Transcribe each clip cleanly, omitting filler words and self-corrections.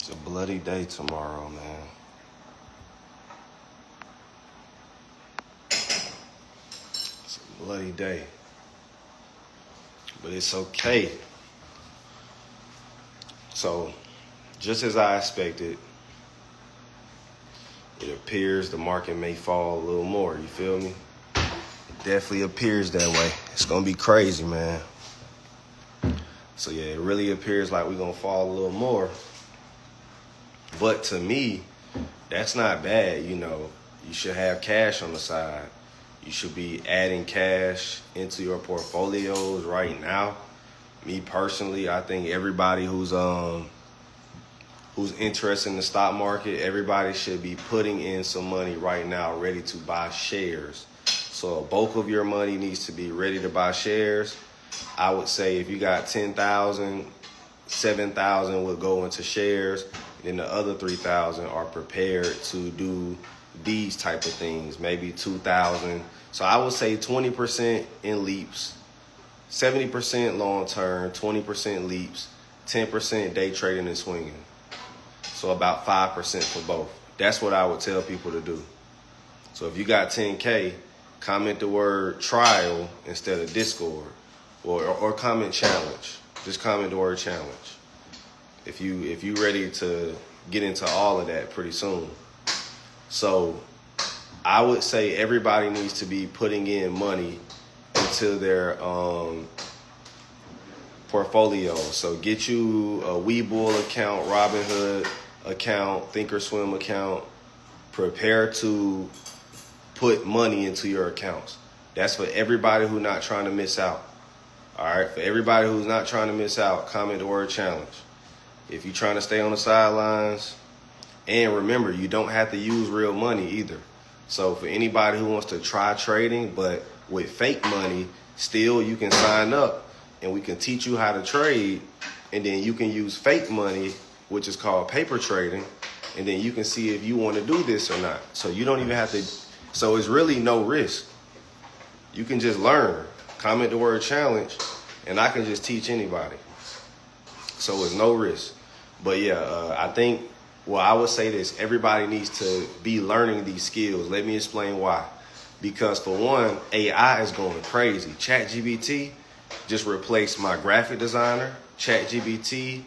It's a bloody day tomorrow, man. It's a bloody day. But it's okay. So, just as I expected, it appears the market may fall a little more. You feel me? It definitely appears that way. It's going to be crazy, man. So, yeah, it really appears like we're going to fall a little more. But to me, that's not bad. You know, you should have cash on the side. You should be adding cash into your portfolios right now. Me personally, I think everybody who's interested in the stock market, everybody should be putting in some money right now ready to buy shares. So a bulk of your money needs to be ready to buy shares. I would say if you got 10,000, 7,000 would go into shares. Then the other 3,000 are prepared to do these type of things, maybe 2,000. So I would say 20% in leaps, 70% long term, 20% leaps, 10% day trading and swinging. So about 5% for both. That's what I would tell people to do. So if you got 10K, comment the word trial instead of Discord, or comment challenge. Just comment the word challenge. If you ready to get into all of that pretty soon. So I would say everybody needs to be putting in money into their portfolio. So get you a Webull account, Robinhood account, Thinkorswim account. Prepare to put money into your accounts. That's for everybody who's not trying to miss out. All right, for everybody who's not trying to miss out, comment the word challenge. If you're trying to stay on the sidelines, and remember, you don't have to use real money either. So for anybody who wants to try trading, but with fake money, still you can sign up and we can teach you how to trade. And then you can use fake money, which is called paper trading. And then you can see if you want to do this or not. So you don't even have to. So it's really no risk. You can just learn. Comment the word challenge and I can just teach anybody. So it's no risk. But yeah, I think, well, I would say this. Everybody needs to be learning these skills. Let me explain why. Because for one, AI is going crazy. ChatGPT just replaced my graphic designer. ChatGPT,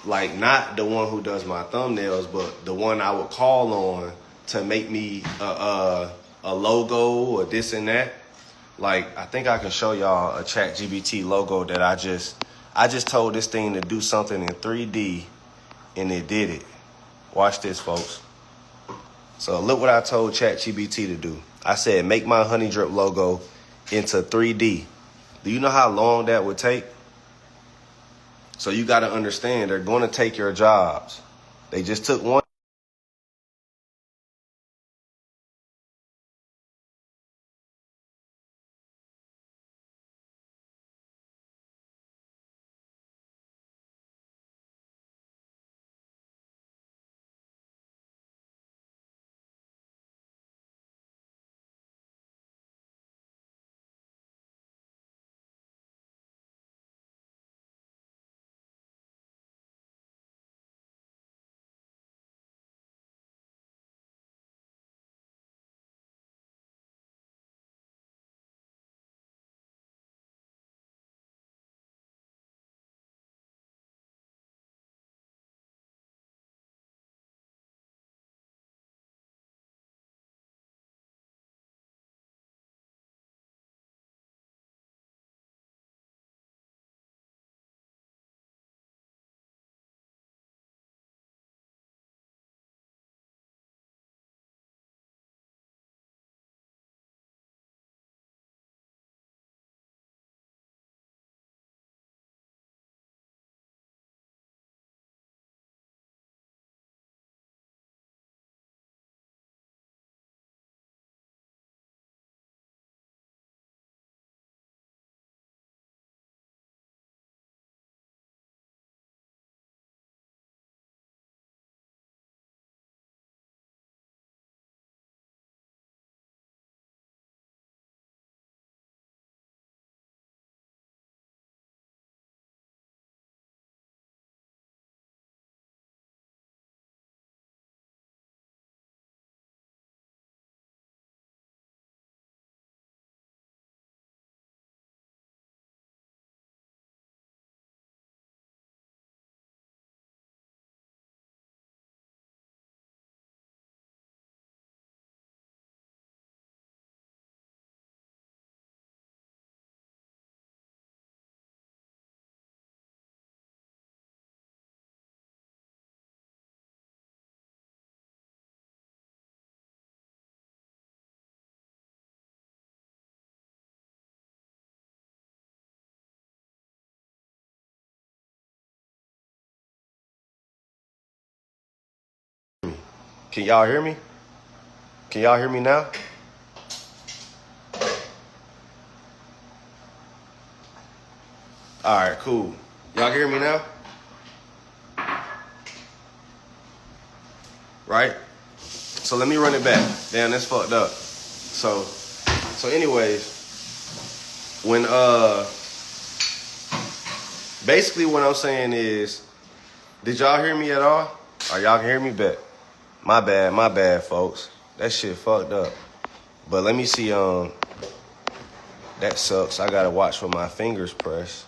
like not the one who does my thumbnails, but the one I would call on to make me a logo or this and that. Like, I think I can show y'all a ChatGPT logo that I just told this thing to do something in 3D and it did it. Watch this, folks. So look what I told ChatGPT to do. I said, make my Honey Drip logo into 3D. Do you know how long that would take? So you got to understand, they're going to take your jobs. They just took one. Can y'all hear me? Can y'all hear me now? All right, cool. Y'all can hear me now? Right? So let me run it back. Damn, that's fucked up. So anyways, when basically what I'm saying is, did y'all hear me at all? Or y'all can hear me back? My bad, folks. That shit fucked up. But let me see, that sucks. I gotta watch for my fingers pressed.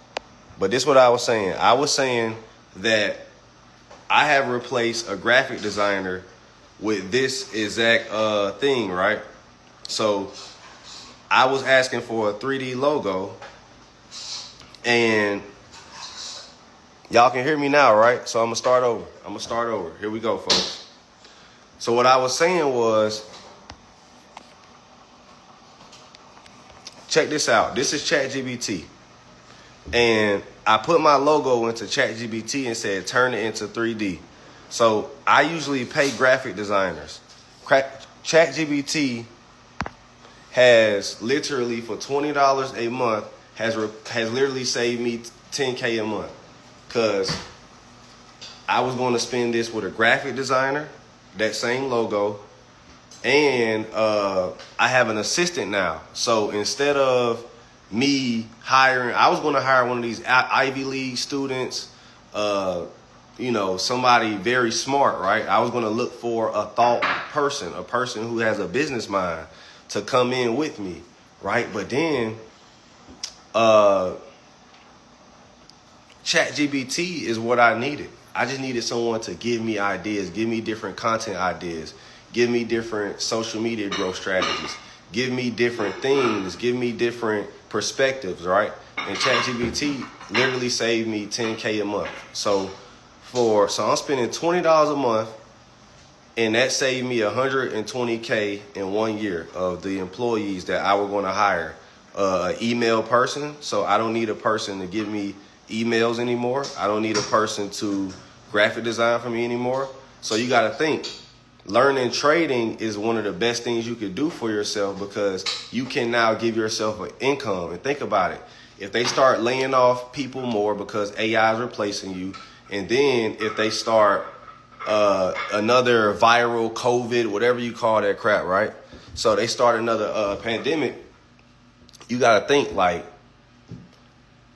But this is what I was saying. I was saying that I have replaced a graphic designer with this exact thing, right? So I was asking for a 3D logo, and y'all can hear me now, right? So I'm gonna start over. Here we go, folks. So what I was saying was, check this out. This is ChatGPT. And I put my logo into ChatGPT and said, turn it into 3D. So I usually pay graphic designers. ChatGPT has literally, for $20 a month, has literally saved me $10K a month. Because I was going to spend this with a graphic designer, that same logo, and I have an assistant now. So instead of me hiring, I was going to hire one of these Ivy League students, somebody very smart, right? I was going to look for a thought person, a person who has a business mind to come in with me, right? But then ChatGPT is what I needed. I just needed someone to give me ideas, give me different content ideas, give me different social media growth strategies, give me different things, give me different perspectives, right? And ChatGPT literally saved me $10K a month. So I'm spending $20 a month, and that saved me $120K in 1 year of the employees that I were going to hire. An email person, so I don't need a person to give me emails anymore. I don't need a person to graphic design for me anymore. So you got to think, learning trading is one of the best things you could do for yourself, because you can now give yourself an income. And think about it. If they start laying off people more because AI is replacing you, and then if they start another viral COVID, whatever you call that crap, right? So they start another pandemic, you got to think, like,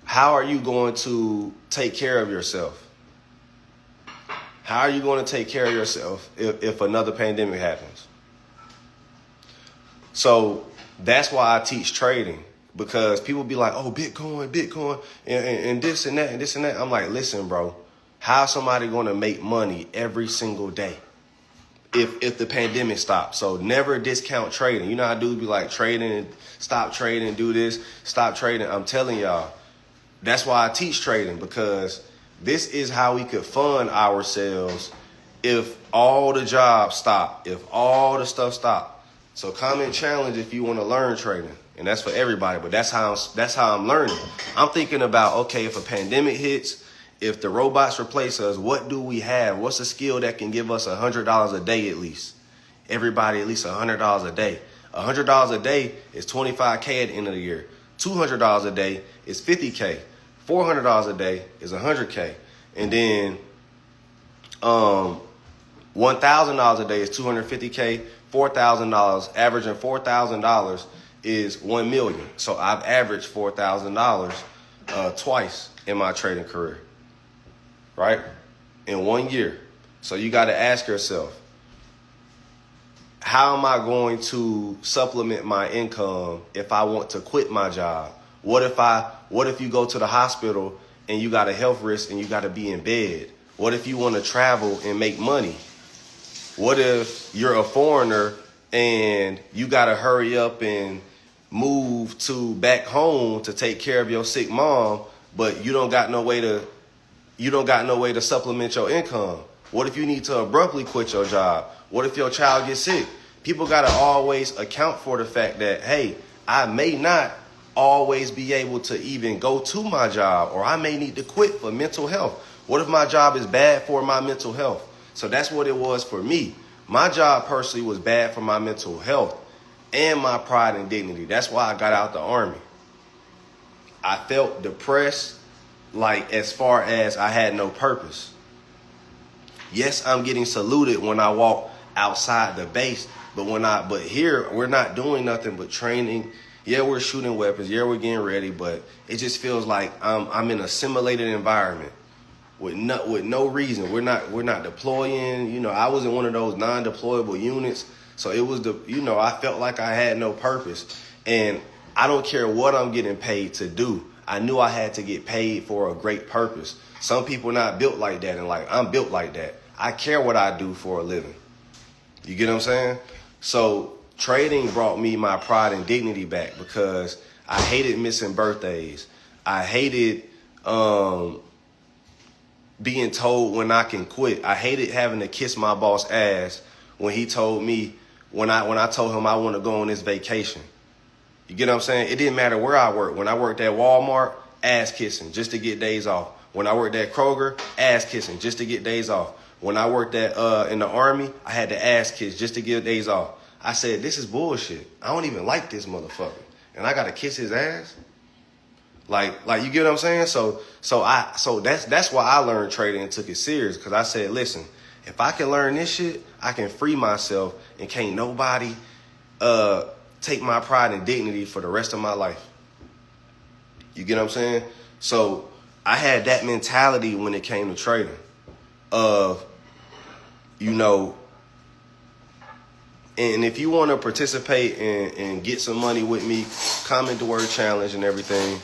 how are you going to take care of yourself? How are you going to take care of yourself if another pandemic happens? So that's why I teach trading, because people be like, oh, Bitcoin, and this and that and this and that. I'm like, listen, bro, how's somebody going to make money every single day if the pandemic stops? So never discount trading. You know how dudes be like, trading, stop trading, do this, stop trading. I'm telling y'all, that's why I teach trading, because this is how we could fund ourselves if all the jobs stop, if all the stuff stop. So comment challenge if you want to learn trading, and that's for everybody. But that's how I'm learning. I'm thinking about, okay, if a pandemic hits, if the robots replace us, what do we have? What's a skill that can give us $100 a day at least? Everybody at least $100 a day. $100 a day is $25K at the end of the year. $200 a day is $50K. $400 a day is $100K. And then $1,000 a day is $250K. $4,000, averaging $4,000 is $1 million. So I've averaged $4,000 twice in my trading career, right? In 1 year. So you got to ask yourself, how am I going to supplement my income if I want to quit my job? What if you go to the hospital and you got a health risk and you got to be in bed? What if you want to travel and make money? What if you're a foreigner and you got to hurry up and move to back home to take care of your sick mom, but you don't got no way to supplement your income? What if you need to abruptly quit your job? What if your child gets sick? People got to always account for the fact that, hey, I may not always be able to even go to my job, or I may need to quit for mental health. What if my job is bad for my mental health? So that's what it was for me. My job personally was bad for my mental health and my pride and dignity. That's why I got out the Army. I felt depressed, like as far as I had no purpose. Yes, I'm getting saluted when I walk outside the base, but here we're not doing nothing but training. Yeah, we're shooting weapons. Yeah, we're getting ready, but it just feels like I'm in a simulated environment with no reason. We're not deploying. You know, I was in one of those non-deployable units, so it was I felt like I had no purpose, and I don't care what I'm getting paid to do. I knew I had to get paid for a great purpose. Some people are not built like that, and like I'm built like that. I care what I do for a living. You get what I'm saying? So trading brought me my pride and dignity back because I hated missing birthdays. I hated being told when I can quit. I hated having to kiss my boss ass when he told me, when I told him I want to go on this vacation. You get what I'm saying? It didn't matter where I worked. When I worked at Walmart, ass kissing just to get days off. When I worked at Kroger, ass kissing just to get days off. When I worked at in the Army, I had to ass kiss just to get days off. I said, this is bullshit. I don't even like this motherfucker, and I gotta kiss his ass. Like you get what I'm saying? So that's why I learned trading and took it serious, because I said, listen, if I can learn this shit, I can free myself, and can't nobody take my pride and dignity for the rest of my life. You get what I'm saying? So I had that mentality when it came to trading of, and if you want to participate and get some money with me, comment the word challenge and everything.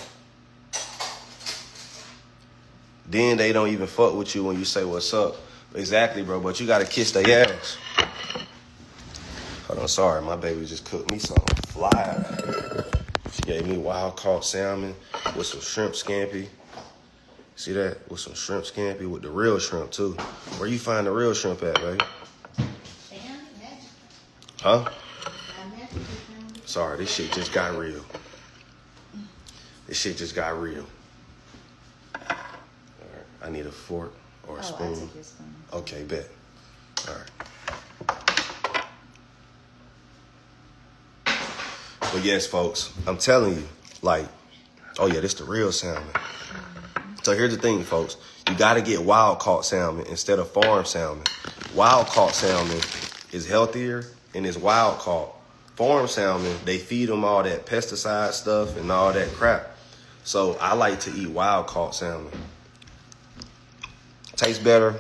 Then they don't even fuck with you when you say what's up. Exactly, bro. But you got to kiss their ass. Hold on, sorry. My baby just cooked me something fly. She gave me wild caught salmon with some shrimp scampi. See that? With some shrimp scampi with the real shrimp, too. Where you find the real shrimp at, baby? Huh? Sorry, this shit just got real. This shit just got real. All right, I need a fork or a spoon. I'll take your spoon. Okay, bet. All right. But yes, folks, I'm telling you, like, oh yeah, this the real salmon. So here's the thing, folks. You got to get wild caught salmon instead of farm salmon. Wild caught salmon is healthier and is wild caught. Farm salmon, they feed them all that pesticide stuff and all that crap. So I like to eat wild caught salmon. Tastes better.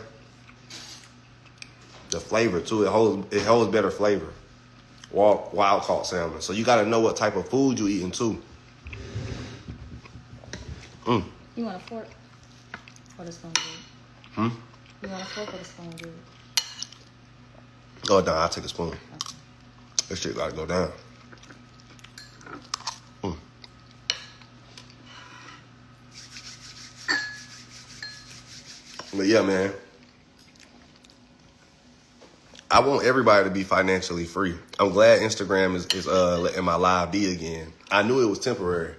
The flavor too, it holds better flavor. Wild caught salmon. So you got to know what type of food you eating too. You want a fork or the spoon? You want a fork or the spoon? Oh no, I'll take a spoon. Okay. This shit gotta go down. But yeah, man. I want everybody to be financially free. I'm glad Instagram is letting my live be again. I knew it was temporary.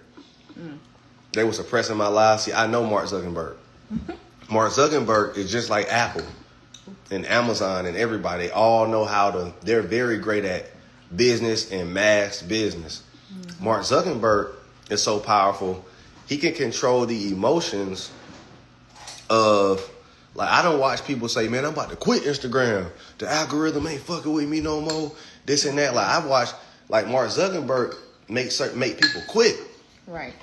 They were suppressing my live. See, I know Mark Zuckerberg. Mark Zuckerberg is just like Apple and Amazon and everybody. They all know they're very great at business and mass business. Mark Zuckerberg is so powerful. He can control the emotions of, like, I don't watch people say, man, I'm about to quit Instagram. The algorithm ain't fucking with me no more. This and that. Like, I watch, like, Mark Zuckerberg make people quit. Right.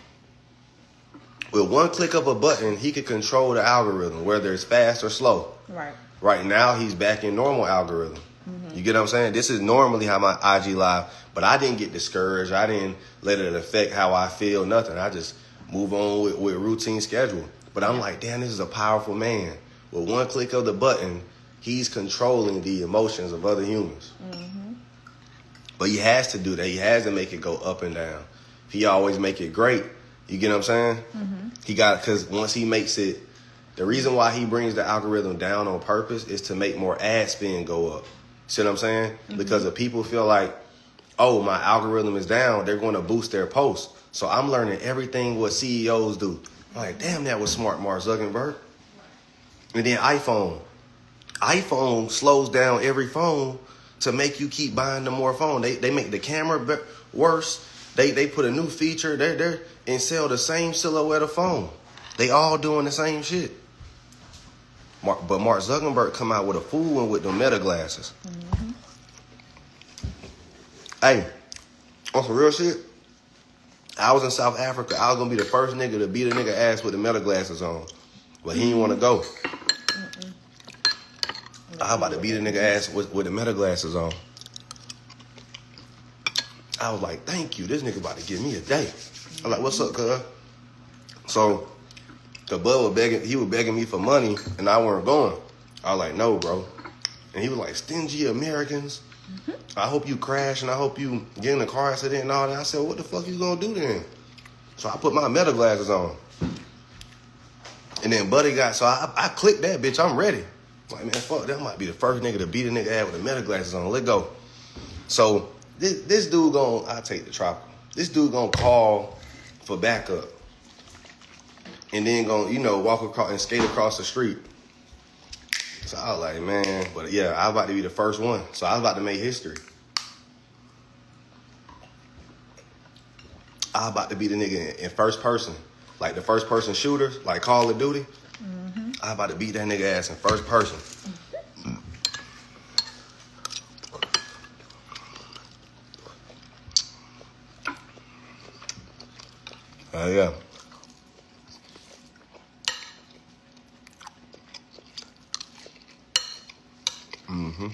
With one click of a button, he could control the algorithm, whether it's fast or slow. Right. Right now, he's back in normal algorithm. You get what I'm saying? This is normally how my IG live, but I didn't get discouraged. I didn't let it affect how I feel, nothing. I just move on with routine schedule. But I'm like, damn, this is a powerful man. With one click of the button, he's controlling the emotions of other humans. But he has to do that. He has to make it go up and down. He always make it great. You get what I'm saying? Because once he makes it, the reason why he brings the algorithm down on purpose is to make more ad spend go up. See what I'm saying? Because if people feel like, oh, my algorithm is down, they're going to boost their posts. So I'm learning everything what CEOs do. I'm like, damn, that was smart, Mark Zuckerberg. And then iPhone. iPhone slows down every phone to make you keep buying the more phone. They make the camera worse. They put a new feature. They're and sell the same silhouette of phone. They all doing the same shit. But Mark Zuckerberg come out with a fool one with the Meta glasses. Mm-hmm. Hey, on some real shit, I was in South Africa. I was gonna be the first nigga to beat a nigga ass with the Meta glasses on, but he didn't want to go. I was about to beat a nigga ass with the Meta glasses on. I was like, thank you. This nigga about to give me a day. I'm like, what's up, cuz? So the bud was begging me for money, and I weren't going. I was like, no, bro. And he was like, stingy Americans. Mm-hmm. I hope you crash, and I hope you get in a car accident and all that. I said, what the fuck you gonna do then? So I put my Meta glasses on. And then Buddy so I clicked that bitch. I'm ready. Like, man, fuck, that might be the first nigga to beat a nigga ass with the Meta glasses on. Let go. So this dude I'll take the tropical. This dude gonna call for backup. And then gonna, walk across and skate across the street. So I was like, man, but yeah, I was about to be the first one. So I was about to make history. I was about to be the nigga in first person. Like the first person shooters, like Call of Duty. Mm-hmm. I was about to beat that nigga ass in first person. Yeah. Mm-hmm.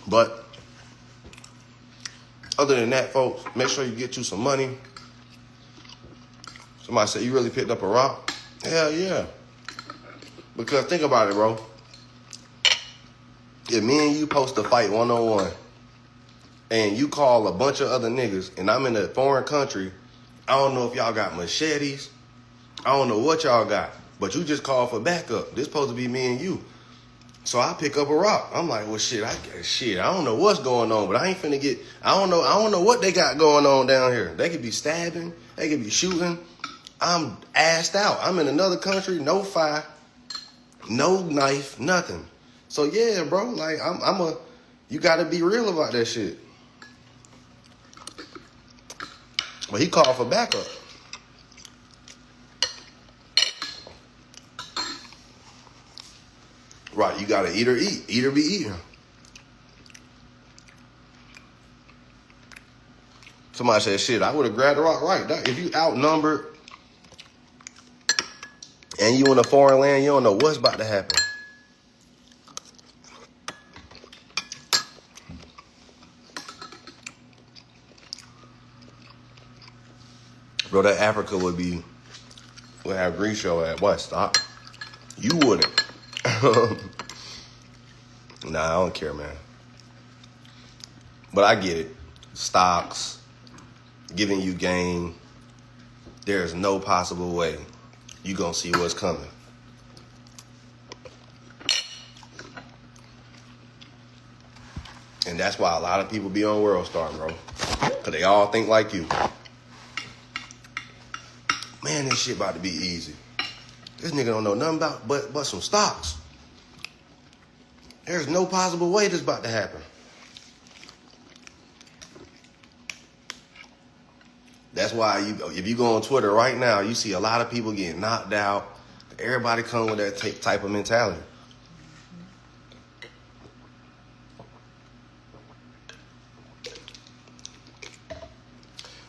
But other than that, folks, make sure you get you some money. Somebody said, you really picked up a rock? Hell yeah. Because think about it, bro. If me and you supposed to fight one-on-one, and you call a bunch of other niggas, and I'm in a foreign country, I don't know if y'all got machetes. I don't know what y'all got, but you just called for backup. This supposed to be me and you. So I pick up a rock. I'm like, well, shit, I don't know what's going on, but I ain't finna I don't know what they got going on down here. They could be stabbing. They could be shooting. I'm assed out. I'm in another country, no fire, no knife, nothing. So yeah, bro, like you gotta be real about that shit. But he called for backup. Right, you gotta eat or be eaten. Somebody said, shit, I would have grabbed the rock. Right, if you outnumbered and you in a foreign land, you don't know what's about to happen. Bro, that Africa would have Grease show at what? Stop. You wouldn't. Nah, I don't care, man. But I get it. Stocks, giving you gain. There's no possible way you gonna see what's coming. And that's why a lot of people be on World Star, bro. Because they all think like you. Man, this shit about to be easy. This nigga don't know nothing about but some stocks. There's no possible way this about to happen. That's why if you go on Twitter right now, you see a lot of people getting knocked out. Everybody come with that type of mentality.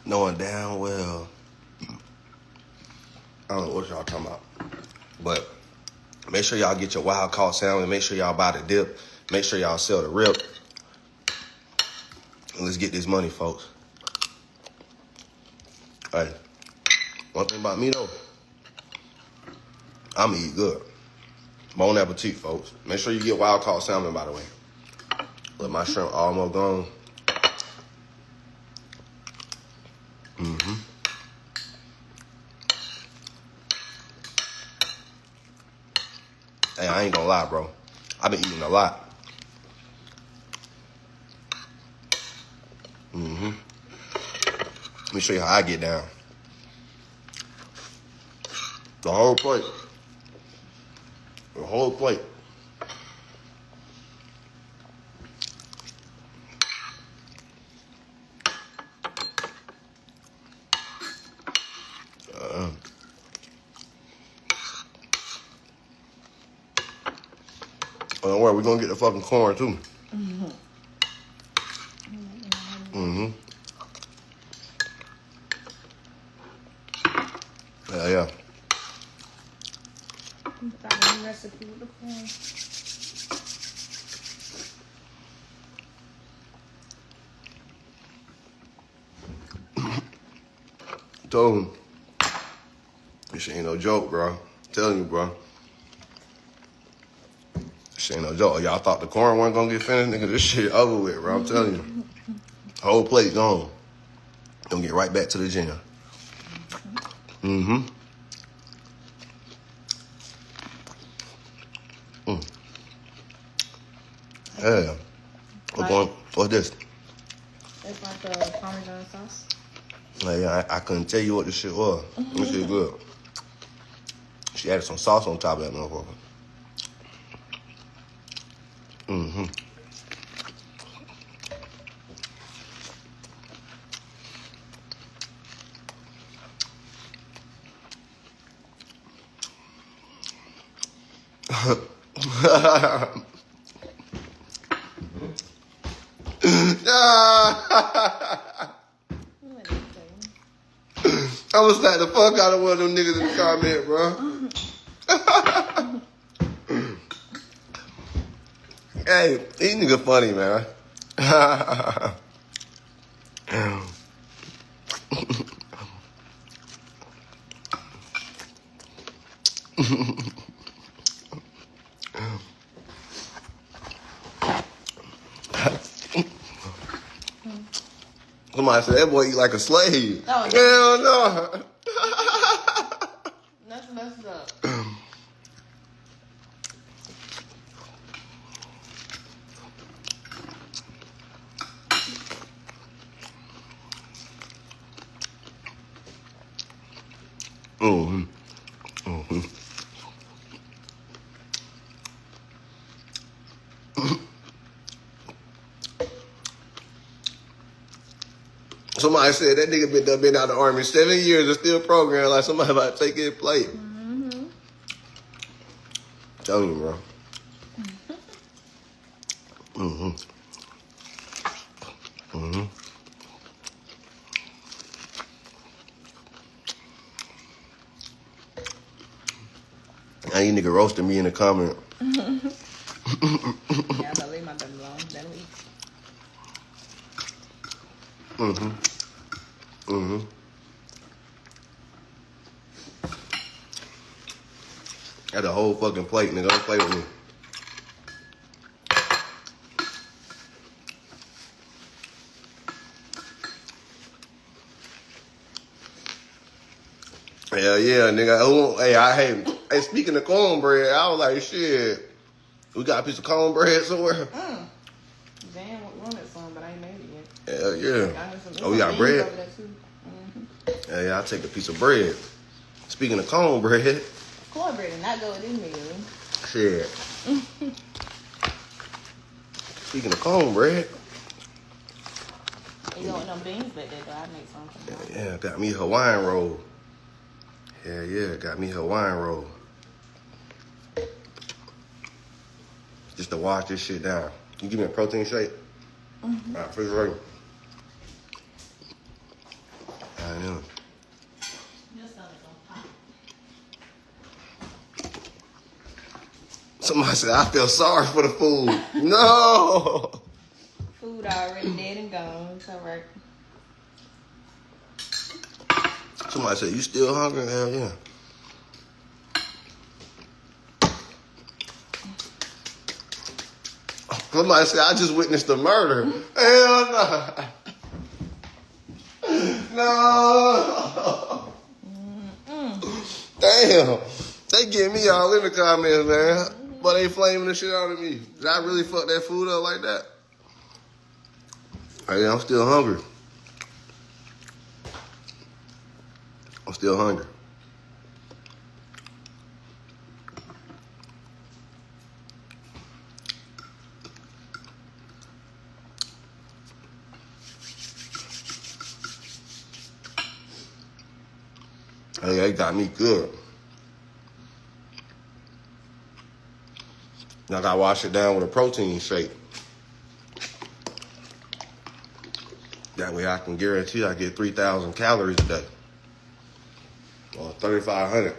Knowing damn well, I don't know what y'all talking about, but make sure y'all get your wild caught salmon. Make sure y'all buy the dip. Make sure y'all sell the rip. And let's get this money, folks. Hey, one thing about me, though, I'm going to eat good. Bon appetit, folks. Make sure you get wild caught salmon, by the way. But my shrimp almost gone. Mm-hmm. Hey, I ain't gonna lie, bro. I've been eating a lot. Mm-hmm. Let me show you how I get down. The whole plate. The whole plate. Don't worry, we're gonna get the fucking corn too. Yeah. Got a new recipe with the corn. Told him, this ain't no joke, bro. I'm telling you, bro. This ain't no joke. Y'all thought the corn wasn't gonna get finished? Nigga, this shit over with, bro. I'm telling you. Whole plate gone. Gonna get right back to the gym. Yeah. What's this? It's like the Parmesan sauce. Yeah, I couldn't tell you what this shit was. This shit good. She added some sauce on top of that motherfucker. I was like the fuck out of one of them niggas in the comment, bro. Hey, these niggas funny, man. Somebody said that boy eat like a slave. Oh, hell no. That's messed up. Somebody said that nigga been out of the army 7 years and still programmed like somebody about to take his plate. Tell me, bro. Now you nigga roasting me in the comment. Yeah, but leave my dumb alone. Then we. Got the whole fucking plate, nigga. Don't play with me. Hell yeah, nigga. Hey, speaking of cornbread, I was like, shit. We got a piece of cornbread somewhere? Damn, I wanted some, but I ain't made it yet. Hell yeah. Oh, we got bread? Yeah, I'll take a piece of bread. Speaking of cornbread. Cornbread did not go with this meal. Shit. Speaking of cornbread. You know what them beans back there, though. I make something. Yeah, got me Hawaiian roll. Hell yeah, got me Hawaiian roll. Just to wash this shit down. You give me a protein shake? All right, first ready. I know. Somebody said, I feel sorry for the food. No! Food already dead and gone. It's all right. Somebody said, you still hungry? Hell yeah. Somebody said, I just witnessed a murder. Hell no. No. Damn. They get me all in the comments, man. But they flaming the shit out of me. Did I really fuck that food up like that? Hey, I'm still hungry. I'm still hungry. Hey, they got me good. Now I gotta wash it down with a protein shake. That way I can guarantee I get 3,000 calories a day. Or 3,500.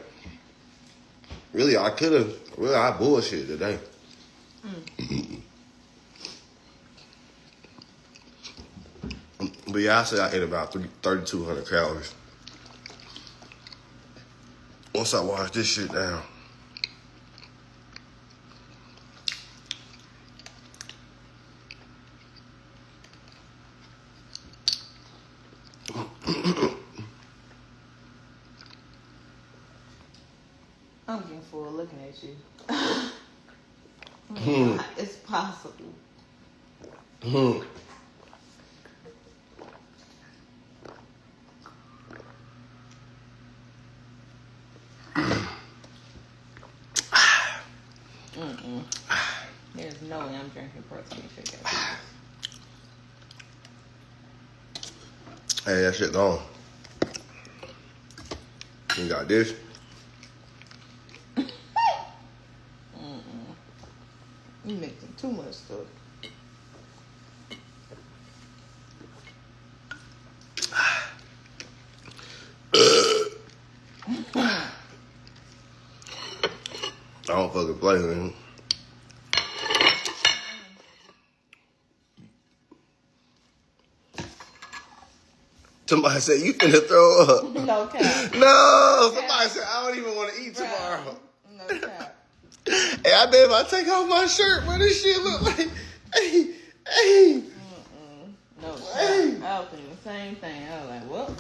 Really, I bullshit today. But yeah, I said I ate about 3,200 calories. Once I wash this shit down. I'm getting full looking at you. It's possible. There's no way I'm drinking protein shake. Hey, that shit gone. You got this. You mixing too much stuff. I don't fucking play, man. Somebody said, you finna throw up. No cap. No, somebody said, I don't even want to eat tomorrow. No cap. Hey, I bet if I take off my shirt, but this shit look like, hey. No cap. I was thinking the same thing. I was like, well,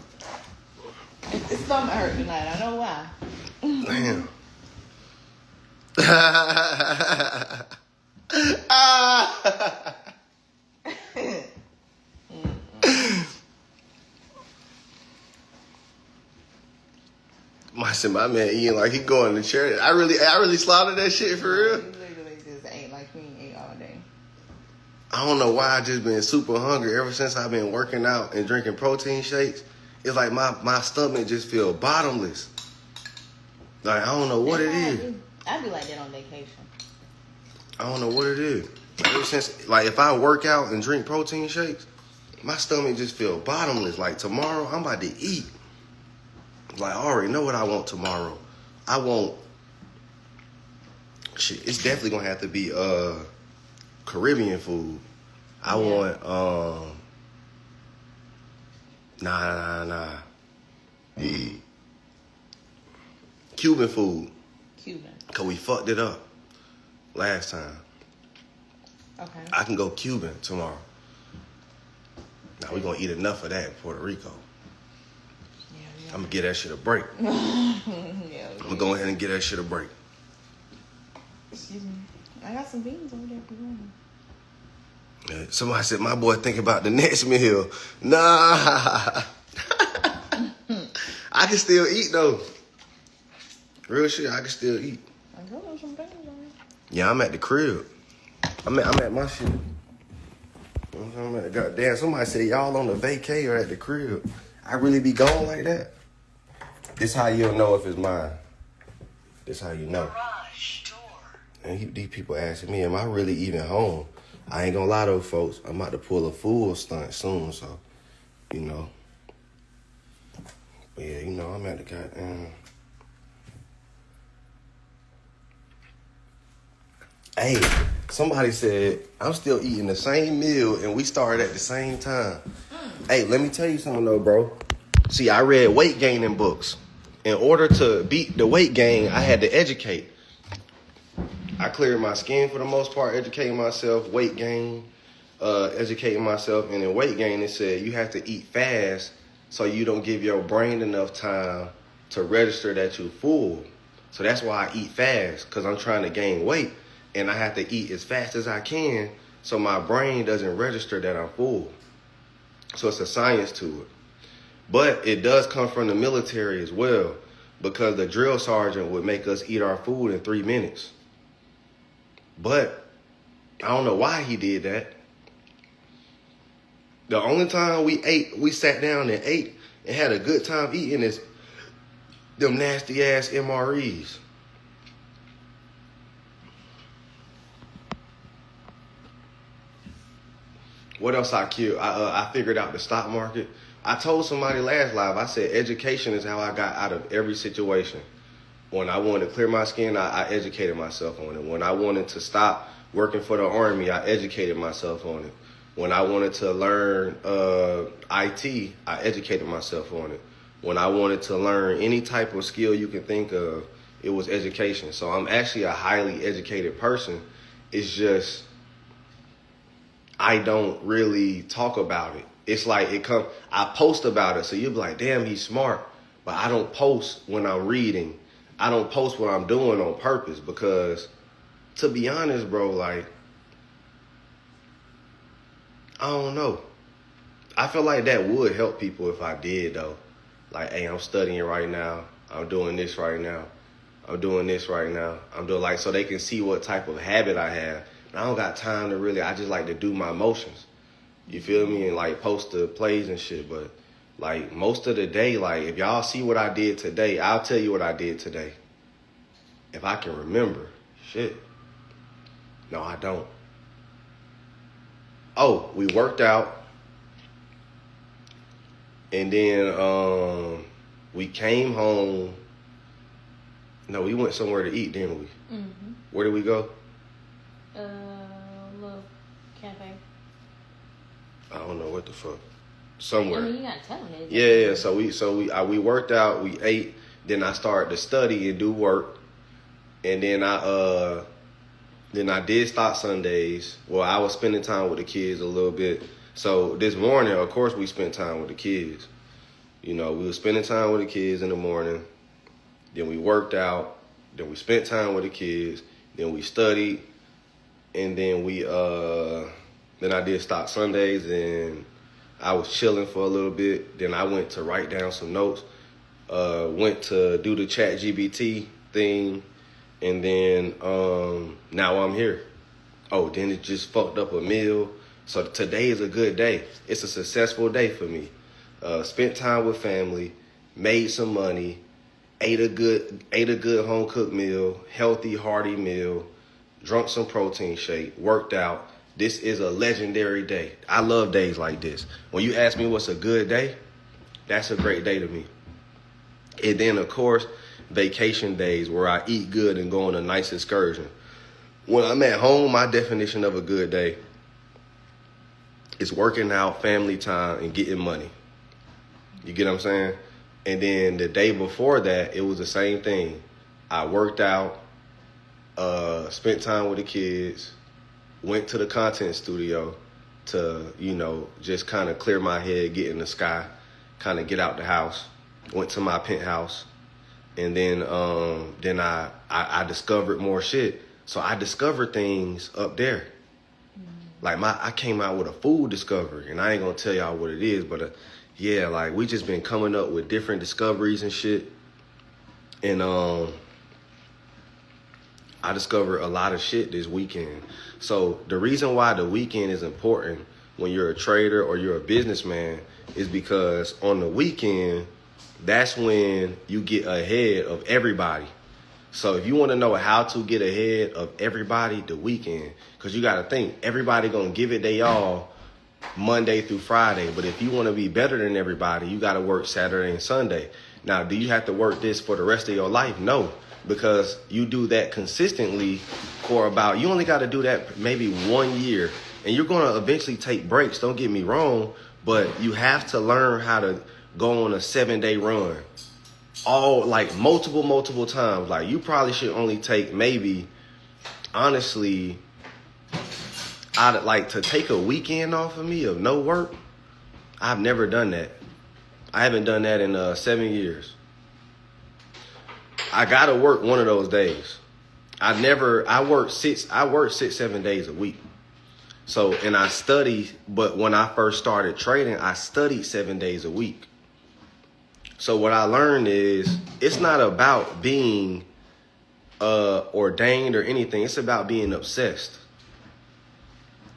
it's stomach hurt tonight. I know why. Damn. My man eating like he going to church. I really slaughtered that shit for real. You literally just ate like you ain't ate all day. I don't know why I just been super hungry ever since I've been working out and drinking protein shakes. It's like my stomach just feel bottomless. Like I don't know what it is. I be like that on vacation. I don't know what it is. Ever since, like, if I work out and drink protein shakes, my stomach just feel bottomless. Like tomorrow, I'm about to eat. Like I already know what I want tomorrow. I want shit. It's definitely gonna have to be Caribbean food. I want Cuban food. Cuban. Cause we fucked it up last time. Okay. I can go Cuban tomorrow. Now we're gonna eat enough of that in Puerto Rico. I'm gonna give that shit a break. I'm gonna go ahead and give that shit a break. Excuse me. I got some beans over there for you. Somebody said, my boy think about the next meal. Nah. I can still eat, though. Real shit, I can still eat. I got some beans over there. Yeah, I'm at the crib. I'm at my shit. I'm at, goddamn, somebody said, y'all on the vacay or at the crib. I really be gone like that? This how you'll know if it's mine. This how you know. And these people asking me, am I really even home? I ain't gonna lie though, folks. I'm about to pull a full stunt soon, so, you know. But yeah, you know, I'm at the goddamn. Hey, somebody said, I'm still eating the same meal and we started at the same time. Hey, let me tell you something though, bro. See, I read weight gaining books. In order to beat the weight gain, I had to educate. I cleared my skin for the most part, educating myself, weight gain, educating myself. And in weight gain, it said you have to eat fast so you don't give your brain enough time to register that you're full. So that's why I eat fast, because I'm trying to gain weight. And I have to eat as fast as I can so my brain doesn't register that I'm full. So it's a science to it. But it does come from the military as well, because the drill sergeant would make us eat our food in 3 minutes. But I don't know why he did that. The only time we sat down and ate and had a good time eating is Them nasty ass MREs. What else I killed? I figured out the stock market. I told somebody last live, I said education is how I got out of every situation. When I wanted to clear my skin, I educated myself on it. When I wanted to stop working for the Army, I educated myself on it. When I wanted to learn IT, I educated myself on it. When I wanted to learn any type of skill you can think of, it was education. So I'm actually a highly educated person. It's just I don't really talk about it. It's like I post about it, so you'll be like, damn, he's smart. But I don't post when I'm reading. I don't post what I'm doing on purpose because, to be honest, bro, like, I don't know. I feel like that would help people if I did, though. Like, hey, I'm studying right now. I'm doing this right now. I'm doing this right now. I'm doing so they can see what type of habit I have. But I don't got time to really, I just like to do my motions. You feel me? And like post the plays and shit. But like most of the day, like if y'all see what I did today, I'll tell you what I did today. If I can remember. Shit. No, I don't. Oh, we worked out. And then we came home. No, we went somewhere to eat, didn't we? Mm-hmm. Where did we go? Little cafe. I don't know what the fuck. Somewhere. I mean, you gotta tell me. Yeah. So we worked out. We ate. Then I started to study and do work. And then I did stop Sundays. Well, I was spending time with the kids a little bit. So this morning, of course, we spent time with the kids. You know, we were spending time with the kids in the morning. Then we worked out. Then we spent time with the kids. Then we studied. And then then I did stop Sundays and I was chilling for a little bit. Then I went to write down some notes. Went to do the ChatGPT thing. And then now I'm here. Oh, then it just fucked up a meal. So today is a good day. It's a successful day for me. Spent time with family, made some money, ate a good home cooked meal, healthy, hearty meal, drunk some protein shake, worked out. This is a legendary day. I love days like this. When you ask me what's a good day, that's a great day to me. And then, of course, vacation days where I eat good and go on a nice excursion. When I'm at home, my definition of a good day is working out, family time, and getting money. You get what I'm saying? And then the day before that, it was the same thing. I worked out, spent time with the kids, went to the content studio to, just kind of clear my head, get in the sky, kind of get out the house. Went to my penthouse, and then I discovered more shit. So I discovered things up there. Like I came out with a food discovery, and I ain't gonna tell y'all what it is, but yeah, like we just been coming up with different discoveries and shit. And I discovered a lot of shit this weekend. So the reason why the weekend is important when you're a trader or you're a businessman is because on the weekend, that's when you get ahead of everybody. So if you want to know how to get ahead of everybody, the weekend, because you got to think, everybody going to give it they all Monday through Friday. But if you want to be better than everybody, you got to work Saturday and Sunday. Now, do you have to work this for the rest of your life? No, because you do that consistently for you only got to do that maybe 1 year. And you're going to eventually take breaks. Don't get me wrong, but you have to learn how to go on a 7-day run. All like multiple times. Like you probably should only take maybe, honestly, I'd like to take a weekend off of me of no work. I've never done that. I haven't done that in 7 years. I gotta work one of those days. I work 6-7 days a week. So, and I study, but when I first started trading, I studied 7 days a week. So what I learned is it's not about being ordained or anything. It's about being obsessed.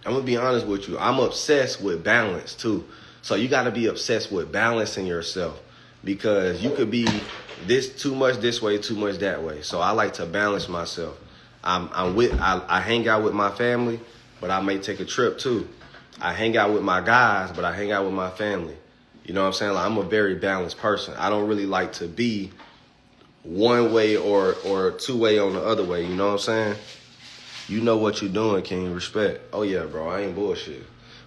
I'm going to be honest with you. I'm obsessed with balance too. So you got to be obsessed with balancing yourself because you could be this too much this way, too much that way. So I like to balance myself. I hang out with my family, but I may take a trip too. I hang out with my guys, but I hang out with my family. You know what I'm saying? Like, I'm a very balanced person. I don't really like to be one way or two way on the other way. You know what I'm saying? You know what you're doing, King. Respect. Oh yeah, bro. I ain't bullshit.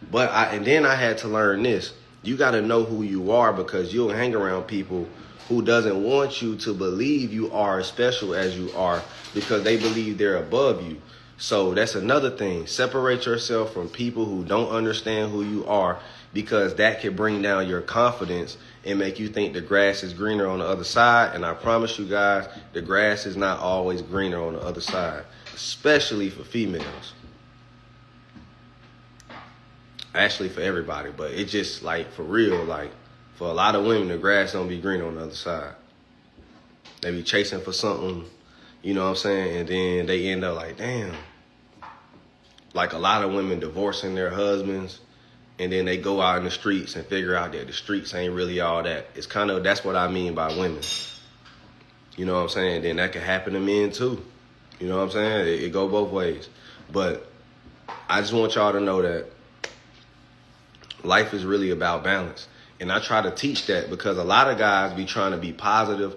But then I had to learn this. You got to know who you are, because you'll hang around people who doesn't want you to believe you are as special as you are, because they believe they're above you. So that's another thing. Separate yourself from people who don't understand who you are, because that can bring down your confidence and make you think the grass is greener on the other side. And I promise you guys, the grass is not always greener on the other side, especially for females. Actually, for everybody, but it's just like for real, like for a lot of women, the grass don't be green on the other side. They be chasing for something, you know what I'm saying? And then they end up like, damn. Like a lot of women divorcing their husbands, and then they go out in the streets and figure out that the streets ain't really all that. It's kind of, that's what I mean by women. You know what I'm saying? Then that could happen to men too. You know what I'm saying? It go both ways. But I just want y'all to know that life is really about balance. And I try to teach that, because a lot of guys be trying to be positive.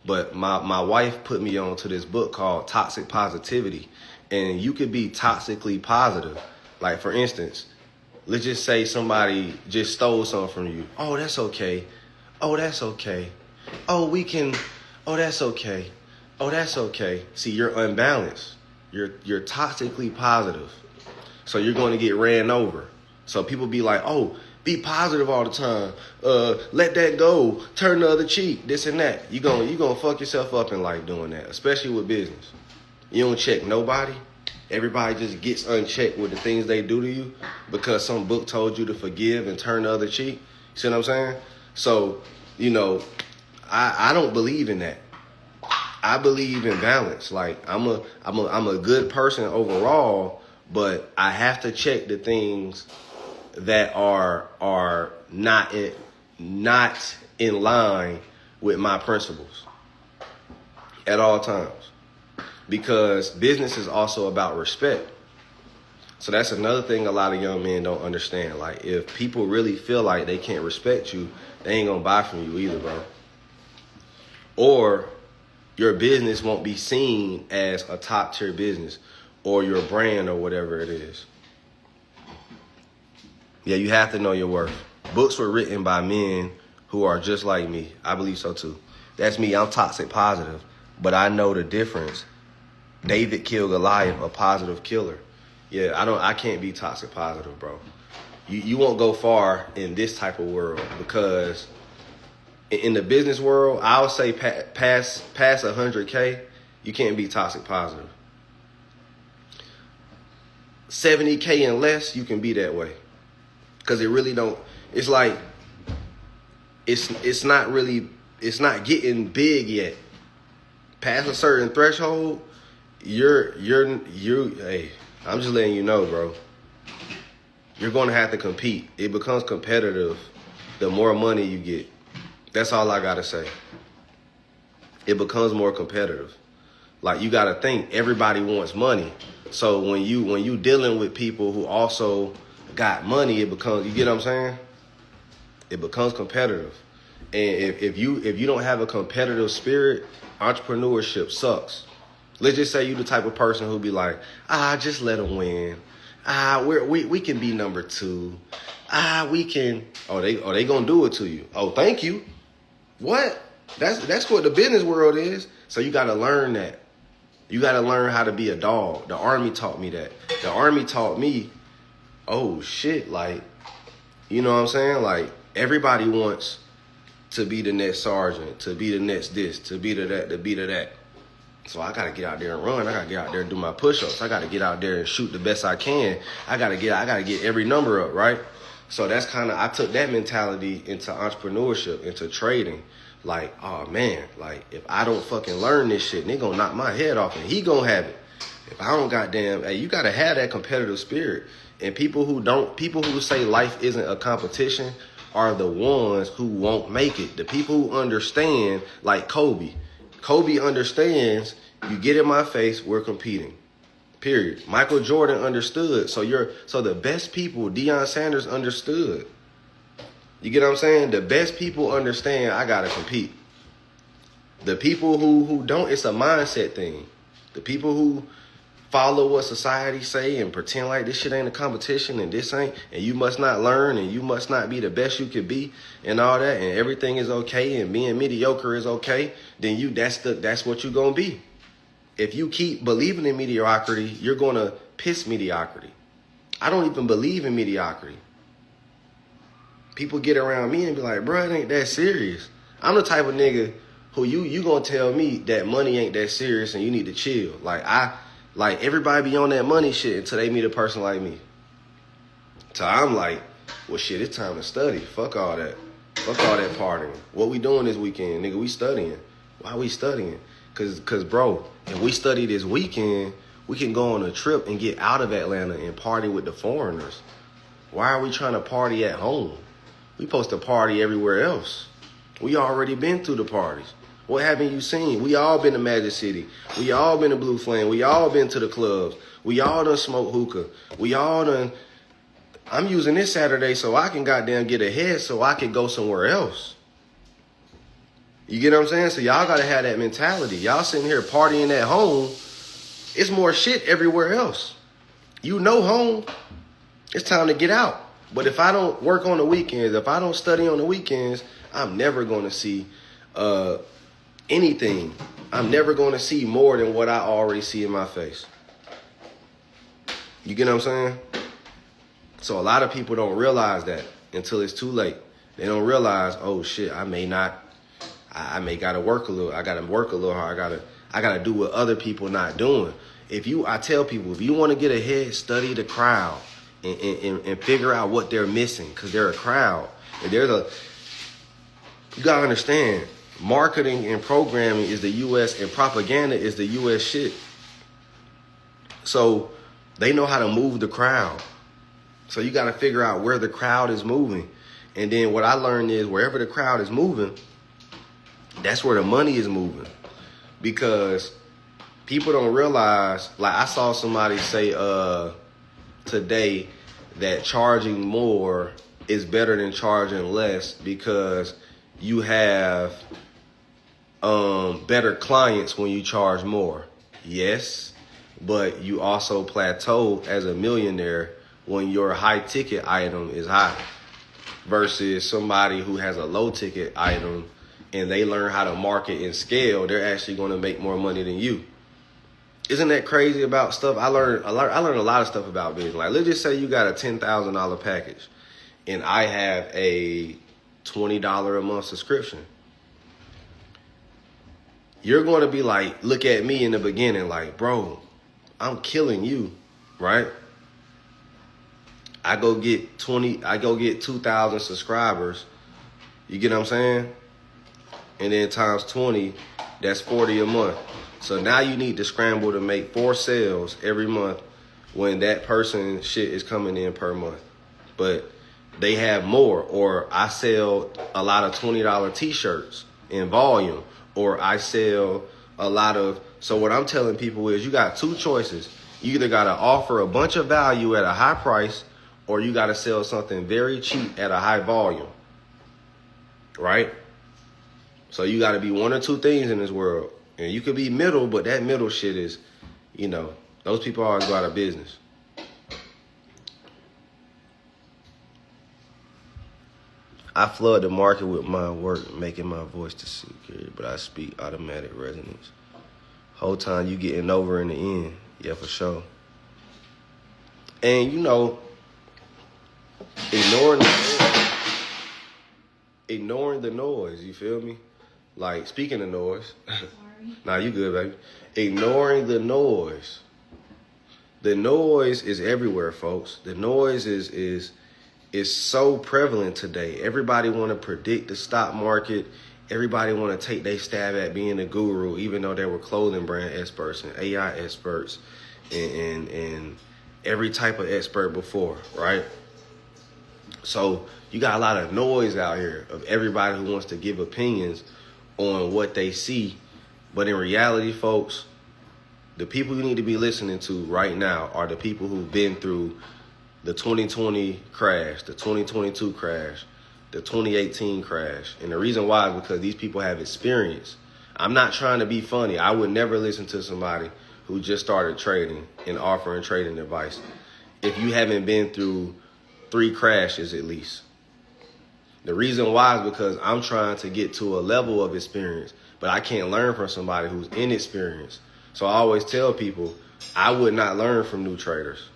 But my wife put me on to this book called Toxic Positivity. And you could be toxically positive. Like, for instance, let's just say somebody just stole something from you. Oh, that's okay. Oh, that's okay. Oh, that's okay. Oh, that's okay. See, you're unbalanced. You're toxically positive. So you're going to get ran over. So people be like, oh, be positive all the time. Let that go. Turn the other cheek. This and that. You gonna fuck yourself up in life doing that, especially with business. You don't check nobody. Everybody just gets unchecked with the things they do to you because some book told you to forgive and turn the other cheek. You see what I'm saying? So, you know, I don't believe in that. I believe in balance. Like, I'm a good person overall, but I have to check the things that are not in line with my principles at all times. Because business is also about respect. So that's another thing a lot of young men don't understand. Like, if people really feel like they can't respect you, they ain't gonna buy from you either, bro. Or your business won't be seen as a top tier business, or your brand, or whatever it is. Yeah, you have to know your worth. Books were written by men who are just like me. I believe so too. That's me. I'm toxic positive, but I know the difference. David killed Goliath, a positive killer. Yeah, I can't be toxic positive, bro. You won't go far in this type of world, because in the business world, I would say past 100K, you can't be toxic positive. 70K and less, you can be that way. Because it really don't, it's like, it's not getting big yet. Past a certain threshold, hey, I'm just letting you know, bro. You're going to have to compete. It becomes competitive the more money you get. That's all I got to say. It becomes more competitive. Like, you got to think, everybody wants money. So when you dealing with people who also got money, it becomes, you get what I'm saying? It becomes competitive. And if you don't have a competitive spirit, entrepreneurship sucks. Let's just say you the type of person who be like, just let them win. We can be number 2. We can. They gonna do it to you. Oh, thank you. What? That's what the business world is. So you gotta learn that. You gotta learn how to be a dog. The Army taught me that. The Army taught me, oh shit, like, you know what I'm saying? Like, everybody wants to be the next sergeant, to be the next this, to be the that, to be the that. So I got to get out there and run. I got to get out there and do my push-ups. I got to get out there and shoot the best I can. I got to get every number up, right? So that's kind of, I took that mentality into entrepreneurship, into trading. Like, oh man, like, if I don't fucking learn this shit, they gonna knock my head off and he gonna have it. If I don't goddamn, hey, you got to have that competitive spirit. And people who say life isn't a competition are the ones who won't make it. The people who understand, like Kobe. Kobe understands, you get in my face, we're competing. Period. Michael Jordan understood. So the best people, Deion Sanders understood. You get what I'm saying? The best people understand I gotta compete. The people who don't, it's a mindset thing. The people who follow what society say and pretend like this shit ain't a competition and this ain't, and you must not learn and you must not be the best you could be and all that, and everything is okay and being mediocre is okay, then that's what you gonna be. If you keep believing in mediocrity, you're gonna piss mediocrity. I don't even believe in mediocrity. People get around me and be like, bro, it ain't that serious. I'm the type of nigga who you gonna tell me that money ain't that serious and you need to chill. Like everybody be on that money shit until they meet a person like me. So I'm like, well shit, it's time to study. Fuck all that. Fuck all that partying. What we doing this weekend, nigga? We studying. Why we studying? Cause bro, if we study this weekend, we can go on a trip and get out of Atlanta and party with the foreigners. Why are we trying to party at home? We supposed to party everywhere else. We already been through the parties. What haven't you seen? We all been to Magic City. We all been to Blue Flame. We all been to the clubs. We all done smoked hookah. We all done. I'm using this Saturday so I can goddamn get ahead so I can go somewhere else. You get what I'm saying? So y'all got to have that mentality. Y'all sitting here partying at home. It's more shit everywhere else. You know home. It's time to get out. But if I don't work on the weekends, if I don't study on the weekends, I'm never going to see anything. I'm never going to see more than what I already see in my face. You get what I'm saying? So a lot of people don't realize that until it's too late. They don't realize, oh shit, I may gotta work a little. I gotta work a little hard. I gotta do what other people not doing. I tell people, if you want to get ahead, study the crowd and figure out what they're missing, because they're a crowd. And you gotta understand, marketing and programming is the U.S. and propaganda is the U.S. shit. So they know how to move the crowd. So you got to figure out where the crowd is moving. And then what I learned is wherever the crowd is moving, that's where the money is moving. Because people don't realize, like I saw somebody say today that charging more is better than charging less because you have better clients when you charge more. Yes, but you also plateau as a millionaire when your high ticket item is high versus somebody who has a low ticket item and they learn how to market and scale, they're actually going to make more money than you. Isn't that crazy about stuff? I learned a lot of stuff about business. Like, let's just say you got a $10,000 package and I have a $20 a month subscription. You're going to be like, look at me in the beginning like, bro, I'm killing you, right? I go get 2,000 subscribers. You get what I'm saying? And then times 20, that's 40 a month. So now you need to scramble to make 4 sales every month when that person's shit is coming in per month. But they have more. Or I sell a lot of $20 t-shirts in volume. Or I sell a lot of... So what I'm telling people is you got 2 choices. You either got to offer a bunch of value at a high price, or you got to sell something very cheap at a high volume, right? So you got to be one or two things in this world. And you could be middle, but that middle shit is, those people always go out of business. I flood the market with my work, making my voice to secure, but I speak automatic resonance. Whole time you getting over in the end. Yeah, for sure. And, ignoring the noise, you feel me? Like, speaking of noise. Sorry. Nah, you good, baby. Ignoring the noise. The noise is everywhere, folks. The noise is so prevalent today. Everybody want to predict the stock market. Everybody want to take their stab at being a guru, even though they were clothing brand experts and AI experts and every type of expert before, right? So you got a lot of noise out here of everybody who wants to give opinions on what they see. But in reality, folks, the people you need to be listening to right now are the people who've been through the 2020 crash, the 2022 crash, the 2018 crash. And the reason why is because these people have experience. I'm not trying to be funny. I would never listen to somebody who just started trading and offering trading advice if you haven't been through 3 crashes at least. The reason why is because I'm trying to get to a level of experience, but I can't learn from somebody who's inexperienced. So I always tell people I would not learn from new traders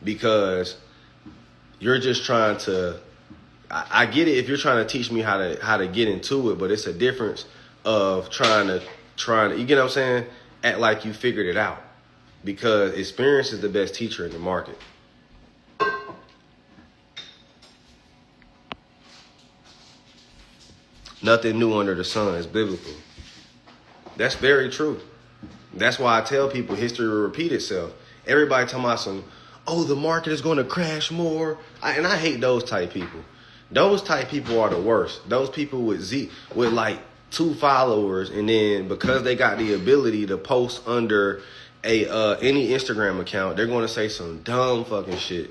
because you're just trying to, I get it if you're trying to teach me how to get into it, but it's a difference of trying to, you get what I'm saying? Act like you figured it out, because experience is the best teacher in the market. Nothing new under the sun is biblical. That's very true. That's why I tell people history will repeat itself. Everybody talking about the market is going to crash more. And I hate those type people. Those type people are the worst. Those people with like 2 followers, and then because they got the ability to post under any Instagram account, they're going to say some dumb fucking shit.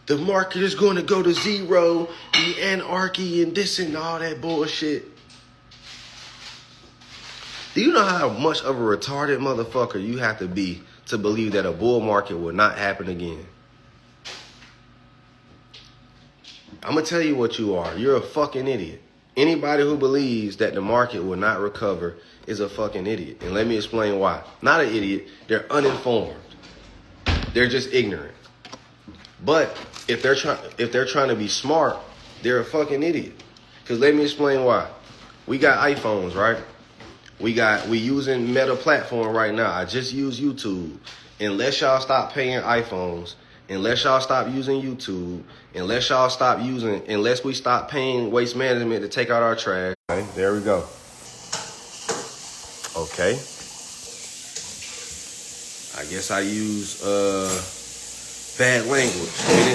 The market is going to go to zero, the anarchy and this and all that bullshit. Do you know how much of a retarded motherfucker you have to be to believe that a bull market will not happen again? I'm going to tell you what you are. You're a fucking idiot. Anybody who believes that the market will not recover is a fucking idiot. And let me explain why. Not an idiot. They're uninformed. They're just ignorant. But if they're trying to be smart, they're a fucking idiot. Because let me explain why. We got iPhones, right? We using Meta platform right now. I just use YouTube. Unless y'all stop paying iPhones, unless y'all stop using YouTube, unless we stop paying Waste Management to take out our trash. Okay, there we go. Okay. I guess I use bad language.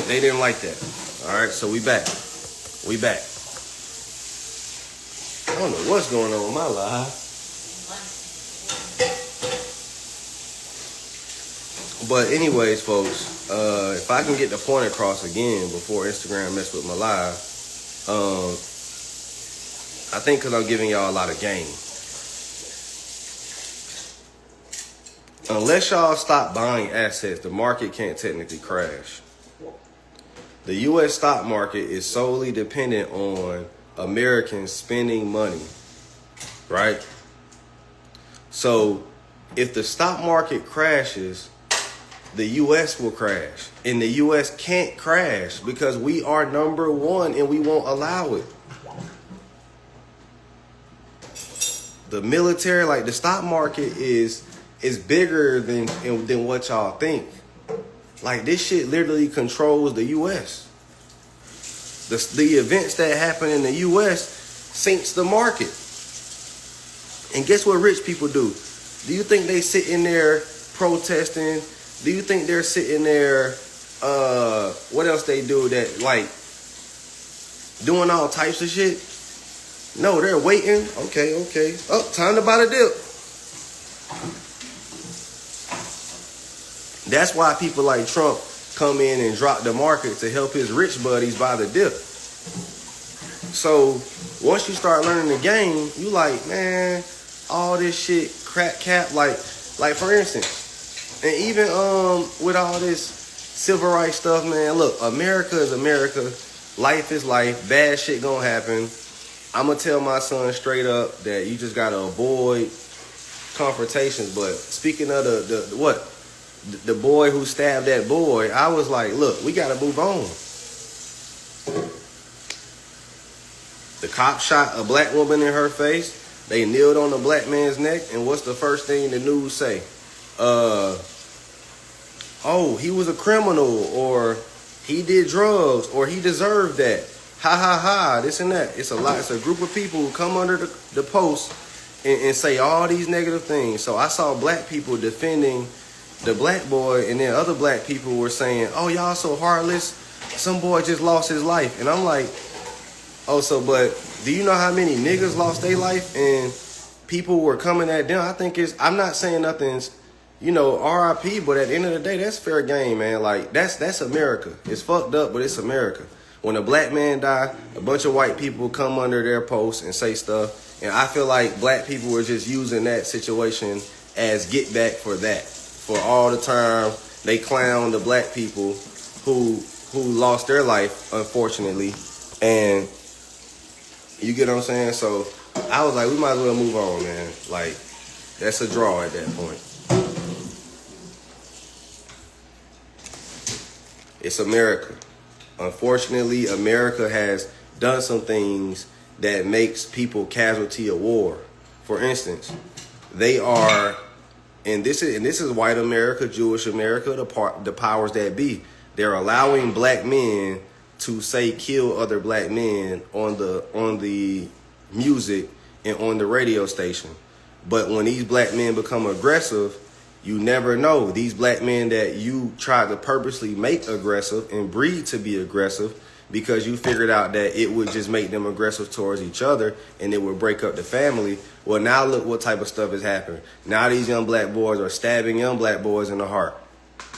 They didn't like that. All right, so we back. I don't know what's going on with my life. But anyways, folks, if I can get the point across again before Instagram mess with my live, I think because I'm giving y'all a lot of game. Unless y'all stop buying assets, the market can't technically crash. The U.S. stock market is solely dependent on Americans spending money, right? So if the stock market crashes, the U.S. will crash. And the U.S. can't crash because we are number 1 and we won't allow it. The military, like the stock market is bigger than what y'all think. Like this shit literally controls the U.S. The events that happen in the U.S. sinks the market. And guess what rich people do? Do you think they sit in there protesting? Do you think they're sitting there, what else they do that, like, doing all types of shit? No, they're waiting. Okay. Oh, time to buy the dip. That's why people like Trump come in and drop the market to help his rich buddies buy the dip. So once you start learning the game, you like, man, all this shit crack cap, like for instance, and even with all this civil rights stuff, man, look, America is America. Life is life. Bad shit gonna happen. I'm gonna tell my son straight up that you just gotta avoid confrontations. But speaking of the boy who stabbed that boy, I was like, look, we gotta move on. The cop shot a black woman in her face. They kneeled on the black man's neck, and what's the first thing the news say? Oh, he was a criminal, or he did drugs, or he deserved that. Ha ha ha, this and that. It's a lot. It's a group of people who come under the post and say all these negative things. So I saw black people defending the black boy, and then other black people were saying, oh, y'all so heartless. some boy just lost his life. And I'm like, oh, so, but do you know how many niggas lost their life and people were coming at them? I think I'm not saying nothing's, RIP, but at the end of the day, that's fair game, man. Like, that's America. It's fucked up, but it's America. When a black man die, a bunch of white people come under their posts and say stuff. And I feel like black people were just using that situation as get back for that. For all the time they clown the black people who lost their life, unfortunately. And you get what I'm saying? So I was like, we might as well move on, man. Like, that's a draw at that point. It's America. Unfortunately, America has done some things that makes people casualty of war. For instance, they are, and this is white America, Jewish America, the powers that be. They're allowing black men to say kill other black men on the music and on the radio station. But when these black men become aggressive, you never know. These black men that you try to purposely make aggressive and breed to be aggressive because you figured out that it would just make them aggressive towards each other and it would break up the family. Well, now look what type of stuff is happening. Now these young black boys are stabbing young black boys in the heart.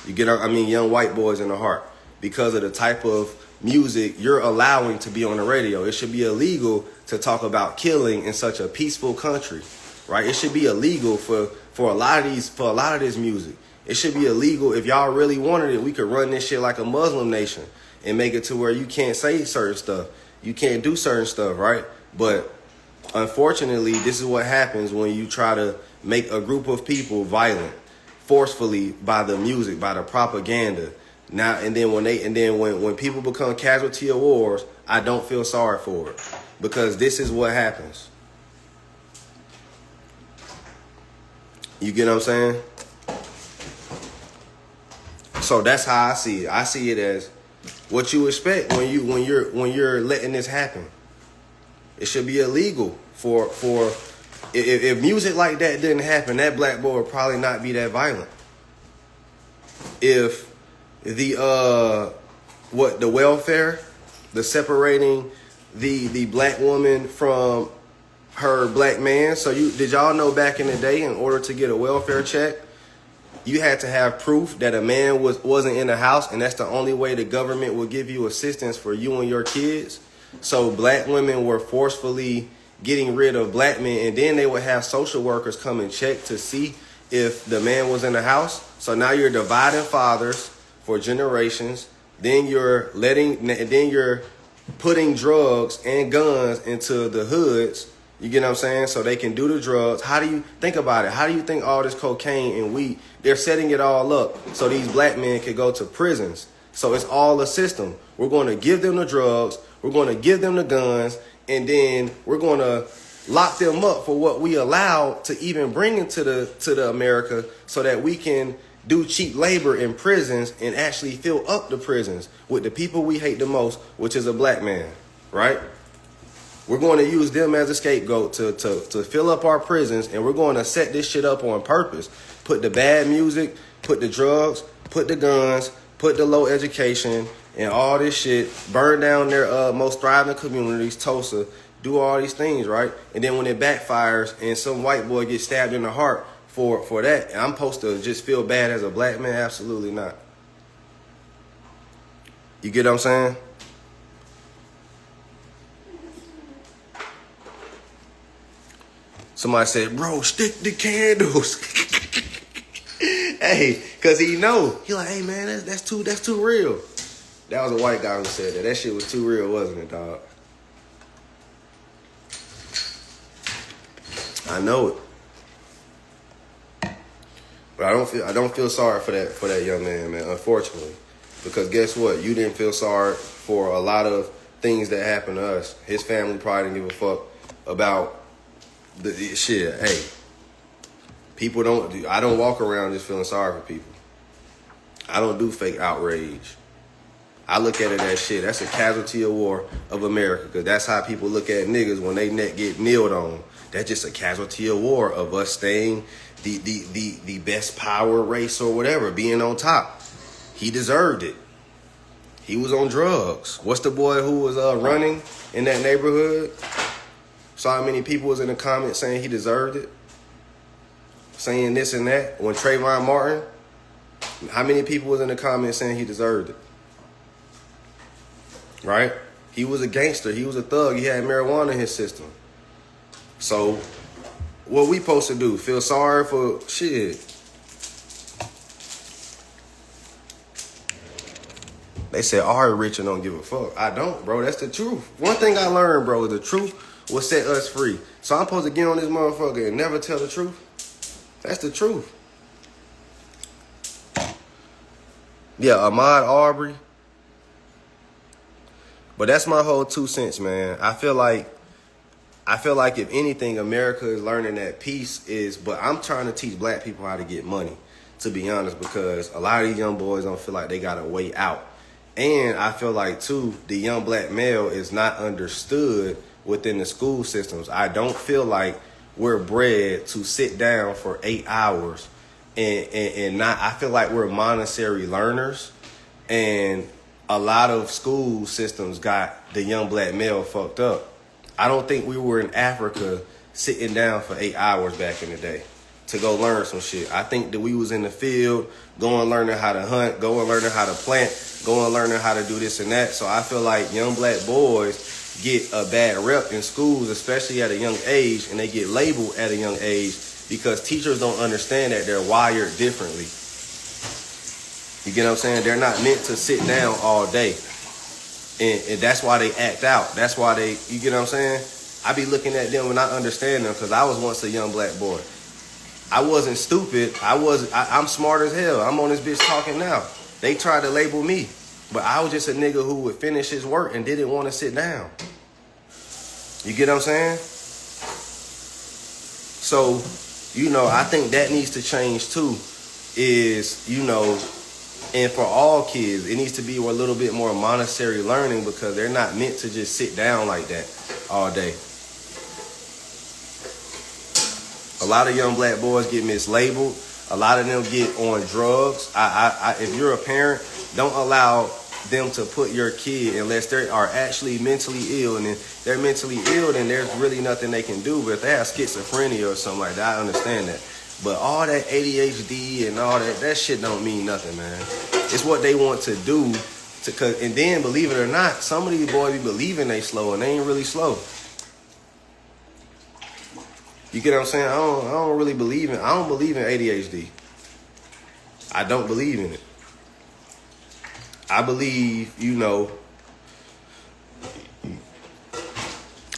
Young white boys in the heart because of the type of music you're allowing to be on the radio. It should be illegal to talk about killing in such a peaceful country, right? It should be illegal for a lot of this music. It should be illegal. If y'all really wanted it, we could run this shit like a Muslim nation and make it to where you can't say certain stuff. You can't do certain stuff, right? But unfortunately, this is what happens when you try to make a group of people violent, forcefully by the music, by the propaganda. Now and then when people become casualty of wars, I don't feel sorry for it because this is what happens. You get what I'm saying? So that's how I see it. I see it as what you expect when you're letting this happen. It should be illegal for if music like that didn't happen, that black boy would probably not be that violent. If the welfare, the separating the black woman from her black man. So did y'all know back in the day, in order to get a welfare check, you had to have proof that a man wasn't in the house, and that's the only way the government would give you assistance for you and your kids. So black women were forcefully getting rid of black men, and then they would have social workers come and check to see if the man was in the house. So now you're dividing fathers for generations. Then you're putting drugs and guns into the hoods. You get what I'm saying? So they can do the drugs. How do you think about it? How do you think all this cocaine and weed, they're setting it all up so these black men can go to prisons? So it's all a system. We're going to give them the drugs. We're going to give them the guns. And then we're going to lock them up for what we allowed to even bring into the America so that we can do cheap labor in prisons and actually fill up the prisons with the people we hate the most, which is a black man, right? We're going to use them as a scapegoat to fill up our prisons, and we're going to set this shit up on purpose. Put the bad music, put the drugs, put the guns, put the low education, and all this shit, burn down their most thriving communities, Tulsa, do all these things, right? And then when it backfires and some white boy gets stabbed in the heart for that, I'm supposed to just feel bad as a black man? Absolutely not. You get what I'm saying? Somebody said, bro, stick the candles. Hey, because he know. He like, hey, man, that's too real. That was a white guy who said that. That shit was too real, wasn't it, dog? I know it. But I don't feel sorry for that young man, man, unfortunately. Because guess what? You didn't feel sorry for a lot of things that happened to us. His family probably didn't give a fuck about the shit. Hey, I don't walk around just feeling sorry for people. I don't do fake outrage. I look at it as shit. That's a casualty of war of America, because that's how people look at niggas when they neck get kneeled on. That's just a casualty of war of us staying the best power race or whatever, being on top. He deserved it. He was on drugs. What's the boy who was running in that neighborhood? Saw how many people was in the comments saying he deserved it? Saying this and that. When Trayvon Martin, how many people was in the comments saying he deserved it? Right? He was a gangster. He was a thug. He had marijuana in his system. So, what we supposed to do? Feel sorry for shit? They said Ari rich and don't give a fuck. I don't, bro. That's the truth. One thing I learned, bro, is the truth will set us free. So I'm supposed to get on this motherfucker and never tell the truth? That's the truth. Yeah, Ahmaud Arbery. But that's my whole 2 cents, man. I feel like if anything, America is learning that peace is, but I'm trying to teach black people how to get money, to be honest, because a lot of these young boys don't feel like they got a way out. And I feel like, too, the young black male is not understood within the school systems. I don't feel like we're bred to sit down for 8 hours and not, I feel like we're Montessori learners. And a lot of school systems got the young black male fucked up. I don't think we were in Africa sitting down for 8 hours back in the day to go learn some shit. I think that we was in the field, going learning how to hunt, going learning how to plant, going learning how to do this and that. So I feel like young black boys get a bad rep in schools, especially at a young age, and they get labeled at a young age because teachers don't understand that they're wired differently. You get what I'm saying? They're not meant to sit down all day. And that's why they act out. That's why they, you get what I'm saying? I be looking at them and I understand them because I was once a young black boy. I wasn't stupid. I'm smart as hell. I'm on this bitch talking now. They tried to label me, but I was just a nigga who would finish his work and didn't want to sit down. You get what I'm saying? So, you know, I think that needs to change too, is, you know, and for all kids, it needs to be a little bit more Montessori learning because they're not meant to just sit down like that all day. A lot of young black boys get mislabeled. A lot of them get on drugs. If you're a parent, don't allow them to put your kid unless they are actually mentally ill. And if they're mentally ill, then there's really nothing they can do. But if they have schizophrenia or something like that, I understand that. But all that ADHD and all that shit don't mean nothing, man. It's what they want to do. And then, believe it or not, some of these boys be believing they slow and they ain't really slow. You get what I'm saying? I don't believe in ADHD. I don't believe in it. I believe, you know,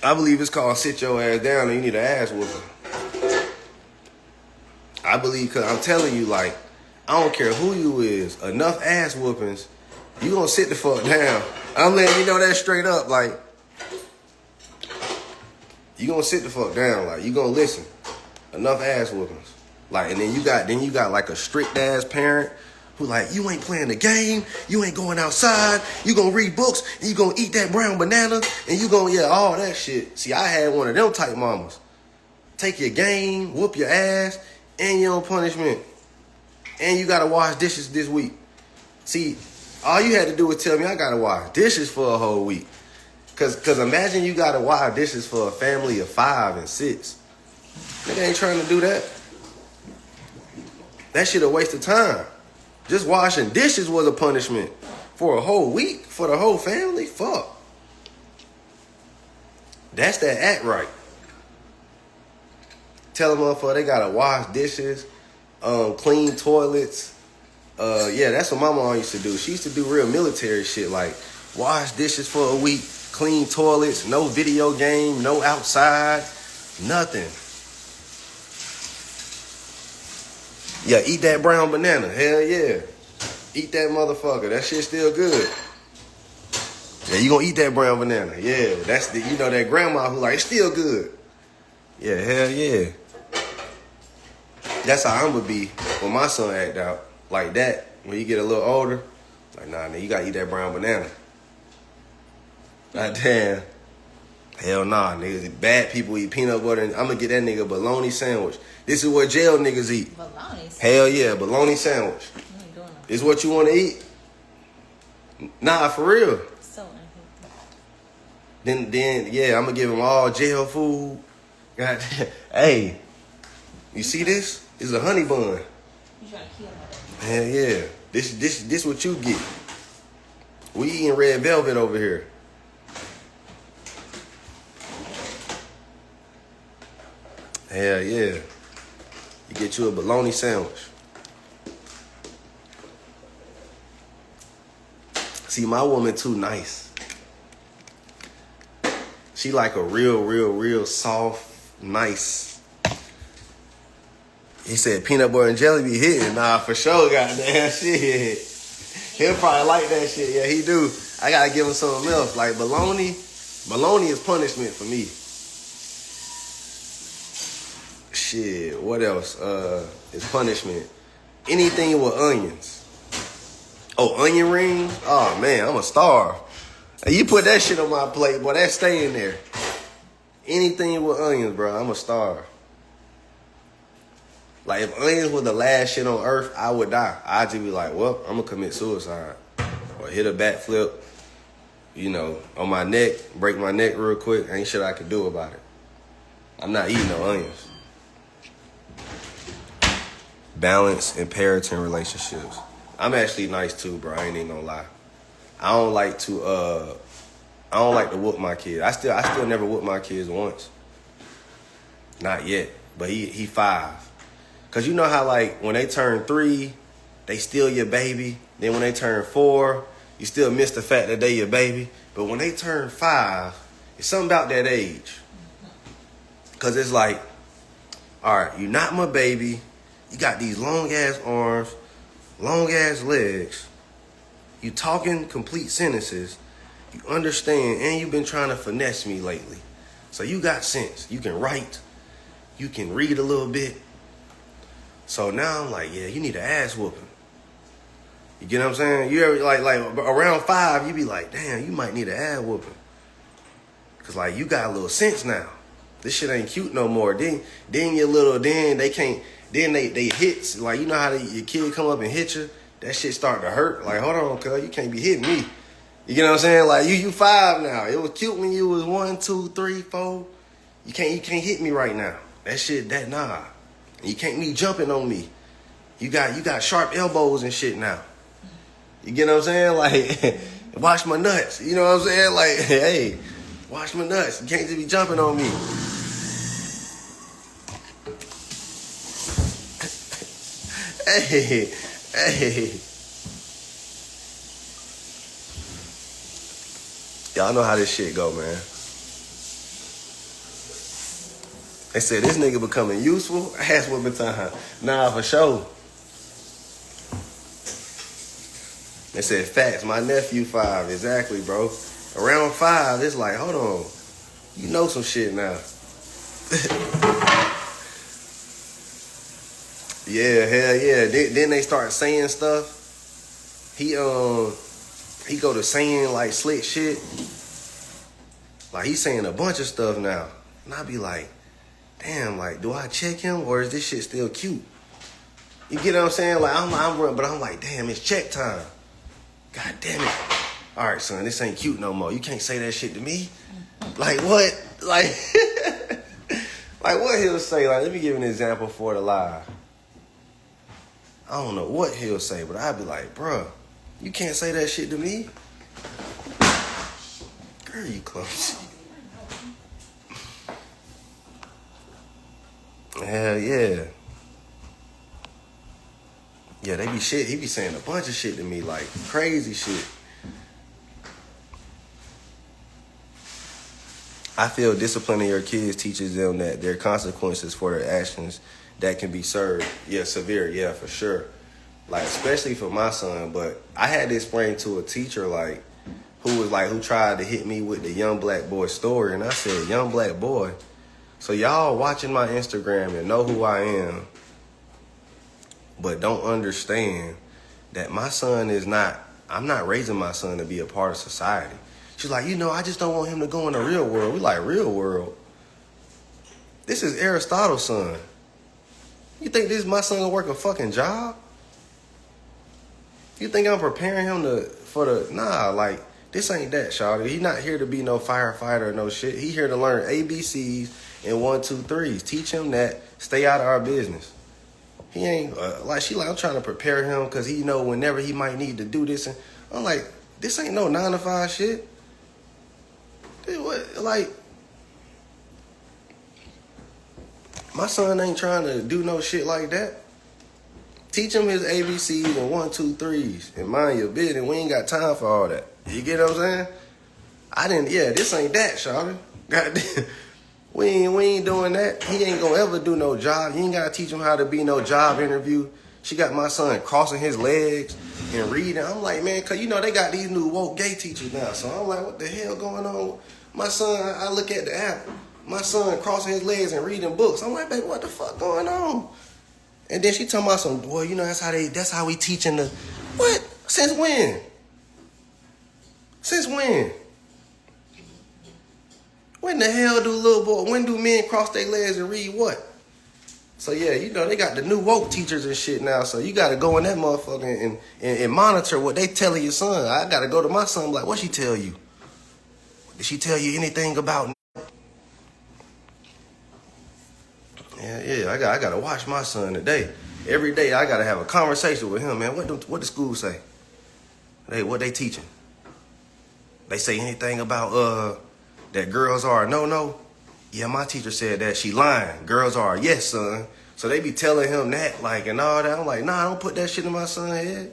I believe it's called sit your ass down and you need an ass whooping. I believe, because I'm telling you, like, I don't care who you is, enough ass whoopings, you gonna sit the fuck down. I'm letting you know that straight up, like, you gonna sit the fuck down, like, you gonna listen. Enough ass whoopings. Like, and then you got like a strict ass parent who like, you ain't playing the game, you ain't going outside, you gonna read books, and you gonna eat that brown banana, and you gonna, yeah, all that shit. See, I had one of them type mamas. Take your game, whoop your ass, and your own punishment. And you gotta wash dishes this week. See, all you had to do was tell me I gotta wash dishes for a whole week. Cause imagine you gotta wash dishes for a family of 5 and 6. Nigga ain't trying to do that. That shit a waste of time. Just washing dishes was a punishment for a whole week, for the whole family. Fuck. That's that act right. Tell a motherfucker they gotta wash dishes, clean toilets. Yeah, that's what my mom used to do. She used to do real military shit, like wash dishes for a week, clean toilets, no video game, no outside, nothing. Yeah, eat that brown banana. Hell yeah. Eat that motherfucker. That shit still good. Yeah, you gonna eat that brown banana. Yeah, that's the, you know, that grandma who like, it's still good. Yeah, hell yeah. That's how I'm gonna be when my son act out. Like that, when you get a little older. Like, nah, man, you gotta eat that brown banana. God damn. Hell nah, niggas. Bad people eat peanut butter, and I'm gonna get that nigga a bologna sandwich. This is what jail niggas eat. Bologna? Hell yeah, bologna sandwich. You ain't doing that. This is what you want to eat? Nah, for real. So unhealthy. Then yeah, I'm gonna give him all jail food. God damn. Hey, you see this? It's a honey bun. You trying to kill my Hell yeah. This what you get. We eating red velvet over here. Hell yeah. You get you a bologna sandwich. See, my woman too nice. She like a real soft, nice. He said peanut butter and jelly be hitting. Nah, for sure, goddamn shit. He'll probably like that shit. Yeah, he do. I gotta give him something else. Like bologna is punishment for me. Shit, what else is punishment? Anything with onions. Oh, onion rings? Oh, man, I'm a starve. Hey, you put that shit on my plate, boy, that's staying there. Anything with onions, bro, I'm a starve. Like, if onions were the last shit on earth, I would die. I'd just be like, well, I'm going to commit suicide. Or hit a backflip, you know, on my neck, break my neck real quick. Ain't shit I could do about it. I'm not eating no onions. Balance in parenting relationships. I'm actually nice too, bro. I ain't even gonna lie. I don't like to whoop my kids. I still never whooped my kids once. Not yet. But he 5. Cause you know how like when they turn 3, they still your baby. Then when they turn 4, you still miss the fact that they your baby. But when they turn 5, it's something about that age. Cause it's like, all right, you're not my baby. You got these long ass arms, long ass legs. You talking complete sentences. You understand, and you've been trying to finesse me lately. So you got sense. You can write. You can read a little bit. So now I'm like, yeah, you need an ass whooping. You get what I'm saying? You ever like around 5, you be like, damn, you might need an ass whooping. Cause like you got a little sense now. This shit ain't cute no more. Then your little, then they can't. Then they hits, like, you know how your kid come up and hit you? That shit start to hurt. Like, hold on, cuz, you can't be hitting me. You get what I'm saying? Like, you 5 now. It was cute when you was 1, 2, 3, 4. You can't hit me right now. That shit, nah. You can't be jumping on me. You got sharp elbows and shit now. You get what I'm saying? Like, wash my nuts. You know what I'm saying? Like, hey, wash my nuts. You can't just be jumping on me. Hey. Y'all know how this shit go, man. They said this nigga becoming useful. Ass whooping time. Nah, for sure. They said facts. My nephew 5. Exactly, bro. Around 5, it's like, hold on. You know some shit now. Yeah, hell yeah. Then they start saying stuff. He go to saying like slick shit. Like he's saying a bunch of stuff now. And I be like, damn, like, do I check him or is this shit still cute? You get what I'm saying? Like I'm running, but I'm like, damn, it's check time. God damn it. All right, son, this ain't cute no more. You can't say that shit to me. Like what? Like, like what he'll say? Like, let me give you an example for the live. I don't know what he'll say, but I'd be like, bruh, you can't say that shit to me. Girl, you close. Hell yeah. Yeah, they be shit. He be saying a bunch of shit to me, like crazy shit. I feel disciplining your kids teaches them that there are consequences for their actions that can be served. Yeah, severe. Yeah, for sure. Like, especially for my son. But I had to explain to a teacher, like, who tried to hit me with the young black boy story. And I said, young black boy. So y'all watching my Instagram and know who I am, but don't understand that my son I'm not raising my son to be a part of society. She's like, I just don't want him to go in the real world. We like, real world? This is Aristotle's son. You think this is my son gonna work a fucking job? You think I'm preparing him like this ain't that, shawty. He not here to be no firefighter or no shit. He here to learn ABCs and 1, 2, 3s. Teach him that. Stay out of our business. He ain't I'm trying to prepare him because he know whenever he might need to do this. And I'm like, this ain't no 9 to 5 shit. Like, my son ain't trying to do no shit like that. Teach him his ABCs and 1, 2, 3s. And mind your business. We ain't got time for all that. You get what I'm saying? This ain't that, shawty. Goddamn. We ain't doing that. He ain't gonna ever do no job. You ain't gotta teach him how to be no job interview. She got my son crossing his legs and reading. I'm like, man, cause you know they got these new woke gay teachers now. So I'm like, what the hell going on? My son, I look at the app. My son crossing his legs and reading books. I'm like, baby, what the fuck going on? And then she talking about some, boy, you know, that's how we teaching the, what? Since when? Since when? When the hell when do men cross their legs and read what? So yeah, you know, they got the new woke teachers and shit now. So you gotta go in that motherfucker and monitor what they telling your son. I gotta go to my son, like, what she tell you? Did she tell you anything about? Yeah, I gotta watch my son today. Every day I gotta have a conversation with him, man. What the school say? What they teaching? They say anything about that girls are a no-no? Yeah, my teacher said that. She lying. Girls are a yes, son. So they be telling him that, like, and all that. I'm like, nah, don't put that shit in my son's head.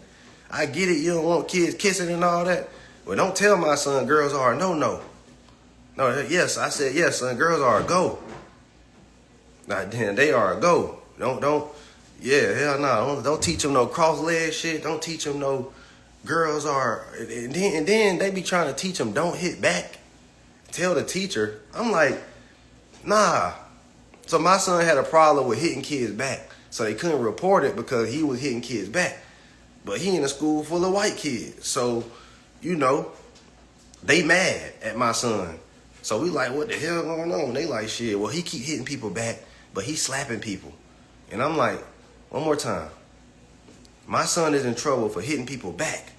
I get it, you don't want kids kissing and all that. But don't tell my son girls are a no-no. No, yes, I said yes, son. Girls are a go. Nah, damn, they are a go. Yeah, hell no. Don't teach them no cross-leg shit. Don't teach them no girls are. And then they be trying to teach them don't hit back. Tell the teacher. I'm like, nah. So my son had a problem with hitting kids back. So they couldn't report it because he was hitting kids back. But he in a school full of white kids. So, you know, they mad at my son. So we like, what the hell going on? They like, shit, well, he keep hitting people back, but he slapping people. And I'm like, one more time. My son is in trouble for hitting people back.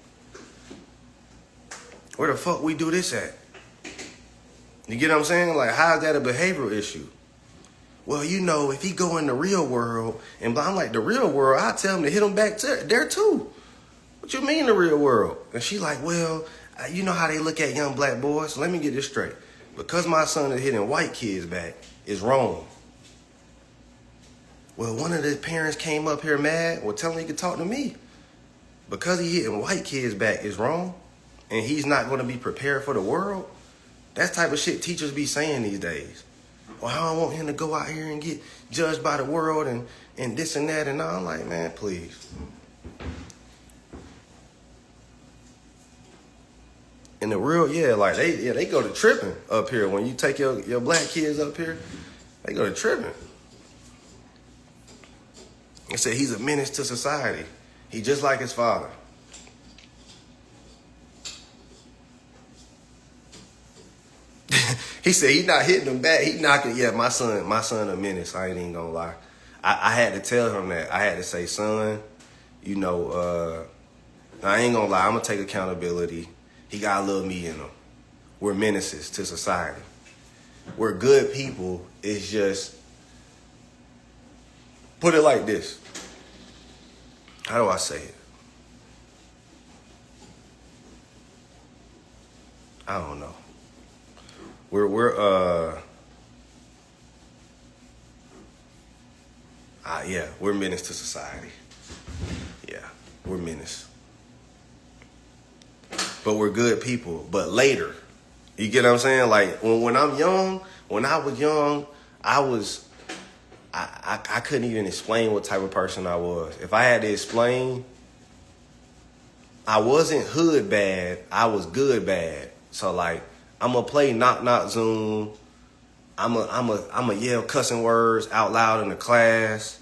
Where the fuck we do this at? You get what I'm saying? Like, how is that a behavioral issue? Well, you know, if he go in the real world, and I'm like, the real world, I tell him to hit him back there too. What you mean the real world? And she like, well, you know how they look at young black boys? So let me get this straight. Because my son is hitting white kids back, is wrong. Well, one of the parents came up here mad. Well, tell him he can talk to me. Because he hitting white kids back is wrong, and he's not going to be prepared for the world. That's type of shit teachers be saying these days. Well, I don't want him to go out here and get judged by the world and this and that and all. I'm like, man, please. In the real, yeah, like they go to tripping up here. When you take your black kids up here, they go to tripping. They say he's a menace to society. He just like his father. He said he not hitting them back. He knocking. Yeah, my son a menace. I ain't even gonna lie. I had to tell him that. I had to say, son, you know, I ain't gonna lie. I'm gonna take accountability. He got a little me in him. We're menaces to society. We're good people. It's just, put it like this. How do I say it? I don't know. We're menace to society. Yeah, we're menace. But we're good people. But later, you get what I'm saying? Like when I'm young, when I was young, I couldn't even explain what type of person I was. If I had to explain, I wasn't hood bad. I was good bad. So like, I'm gonna play knock knock Zoom. I'm a yell cussing words out loud in the class.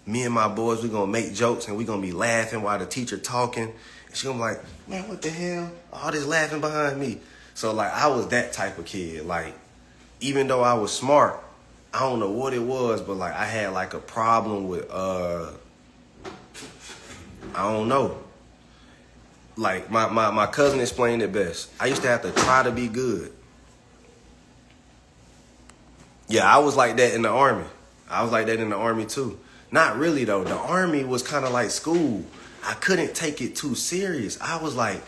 Me and my boys, we gonna make jokes and we gonna be laughing while the teacher talking. And she gonna be like, man, what the hell? All this laughing behind me. So like, I was that type of kid. Like, even though I was smart, I don't know what it was, but like I had like a problem with I don't know. like my cousin explained it best. I used to have to try to be good. Yeah, I was like that in the Army. I was like that in the Army too. Not really though. The Army was kind of like school. I couldn't take it too serious. I was like,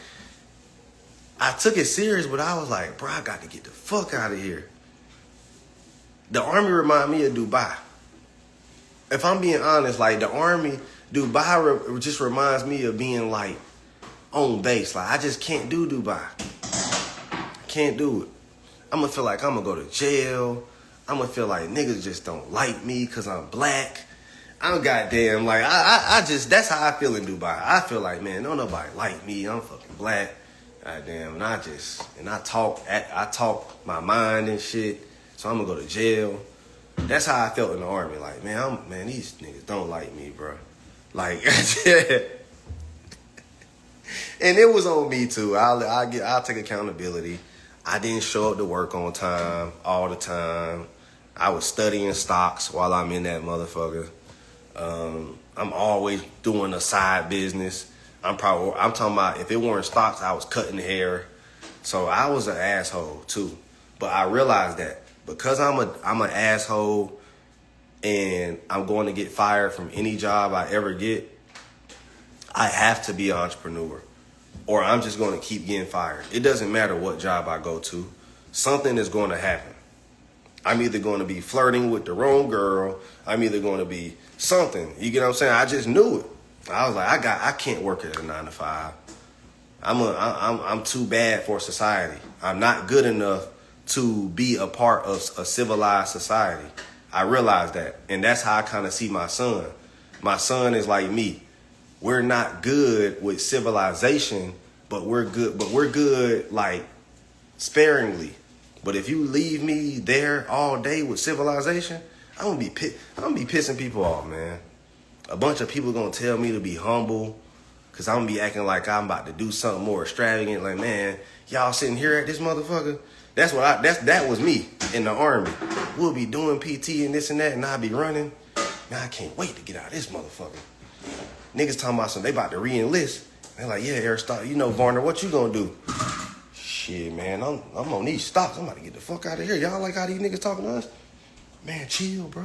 I took it serious, but I was like, bro, I got to get the fuck out of here. The Army remind me of Dubai. If I'm being honest, like the Army, Dubai just reminds me of being like on base. Like I just can't do Dubai. Can't do it. I'm gonna feel like I'm gonna go to jail. I'm gonna feel like niggas just don't like me because I'm black. I'm goddamn like I just that's how I feel in Dubai. I feel like, man, don't nobody like me. I'm fucking black. Goddamn, and I talk my mind and shit. So I'm gonna go to jail. That's how I felt in the Army. Like, man, these niggas don't like me, bro. Like, and it was on me too. I'll take accountability. I didn't show up to work on time all the time. I was studying stocks while I'm in that motherfucker. I'm always doing a side business. I'm talking about if it weren't stocks, I was cutting hair. So I was an asshole too. But I realized that because I'm an asshole and I'm going to get fired from any job I ever get, I have to be an entrepreneur or I'm just going to keep getting fired. It doesn't matter what job I go to. Something is going to happen. I'm either going to be flirting with the wrong girl. I'm either going to be something. You get what I'm saying? I just knew it. I was like, I can't work at a 9 to 5. I'm too bad for society. I'm not good enough to be a part of a civilized society. I realized that. And that's how I kind of see my son. My son is like me. We're not good with civilization, but we're good like sparingly. But if you leave me there all day with civilization, I'm gonna be pissing people off, man. A bunch of people gonna tell me to be humble, cause I'm gonna be acting like I'm about to do something more extravagant. Like, man, y'all sitting here at this motherfucker. That was me in the Army. We'll be doing PT and this and that, and I'll be running. Man, I can't wait to get out of this motherfucker. Niggas talking about something, they about to re-enlist. They're like, yeah, Aristotle, you know, Varner, what you gonna do? Shit, man, I'm on these stocks. I'm about to get the fuck out of here. Y'all like how these niggas talking to us? Man, chill, bro.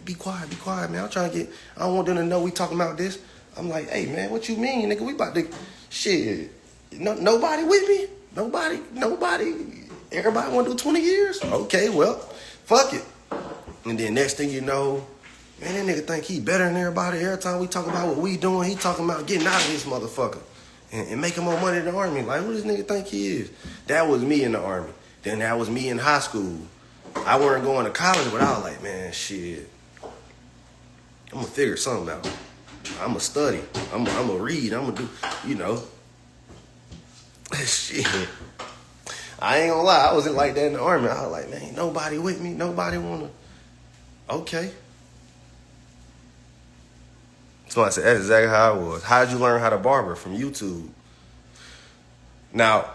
Be quiet, man. I don't want them to know we talking about this. I'm like, hey, man, what you mean, nigga? We about to, shit. Nobody with me? Nobody. Everybody want to do 20 years? Okay, well, fuck it. And then next thing you know, man, that nigga think he better than everybody. Every time we talk about what we doing, he talking about getting out of this motherfucker and making more money in the Army. Like, who this nigga think he is? That was me in the Army. Then that was me in high school. I weren't going to college, but I was like, man, shit. I'm going to figure something out. I'm going to study. I'm going to read. I'm going to do, you know. Shit. I ain't going to lie. I wasn't like that in the Army. I was like, man, ain't nobody with me. Nobody want to. Okay. So I said, that's exactly how I was. How'd you learn how to barber? From YouTube. Now,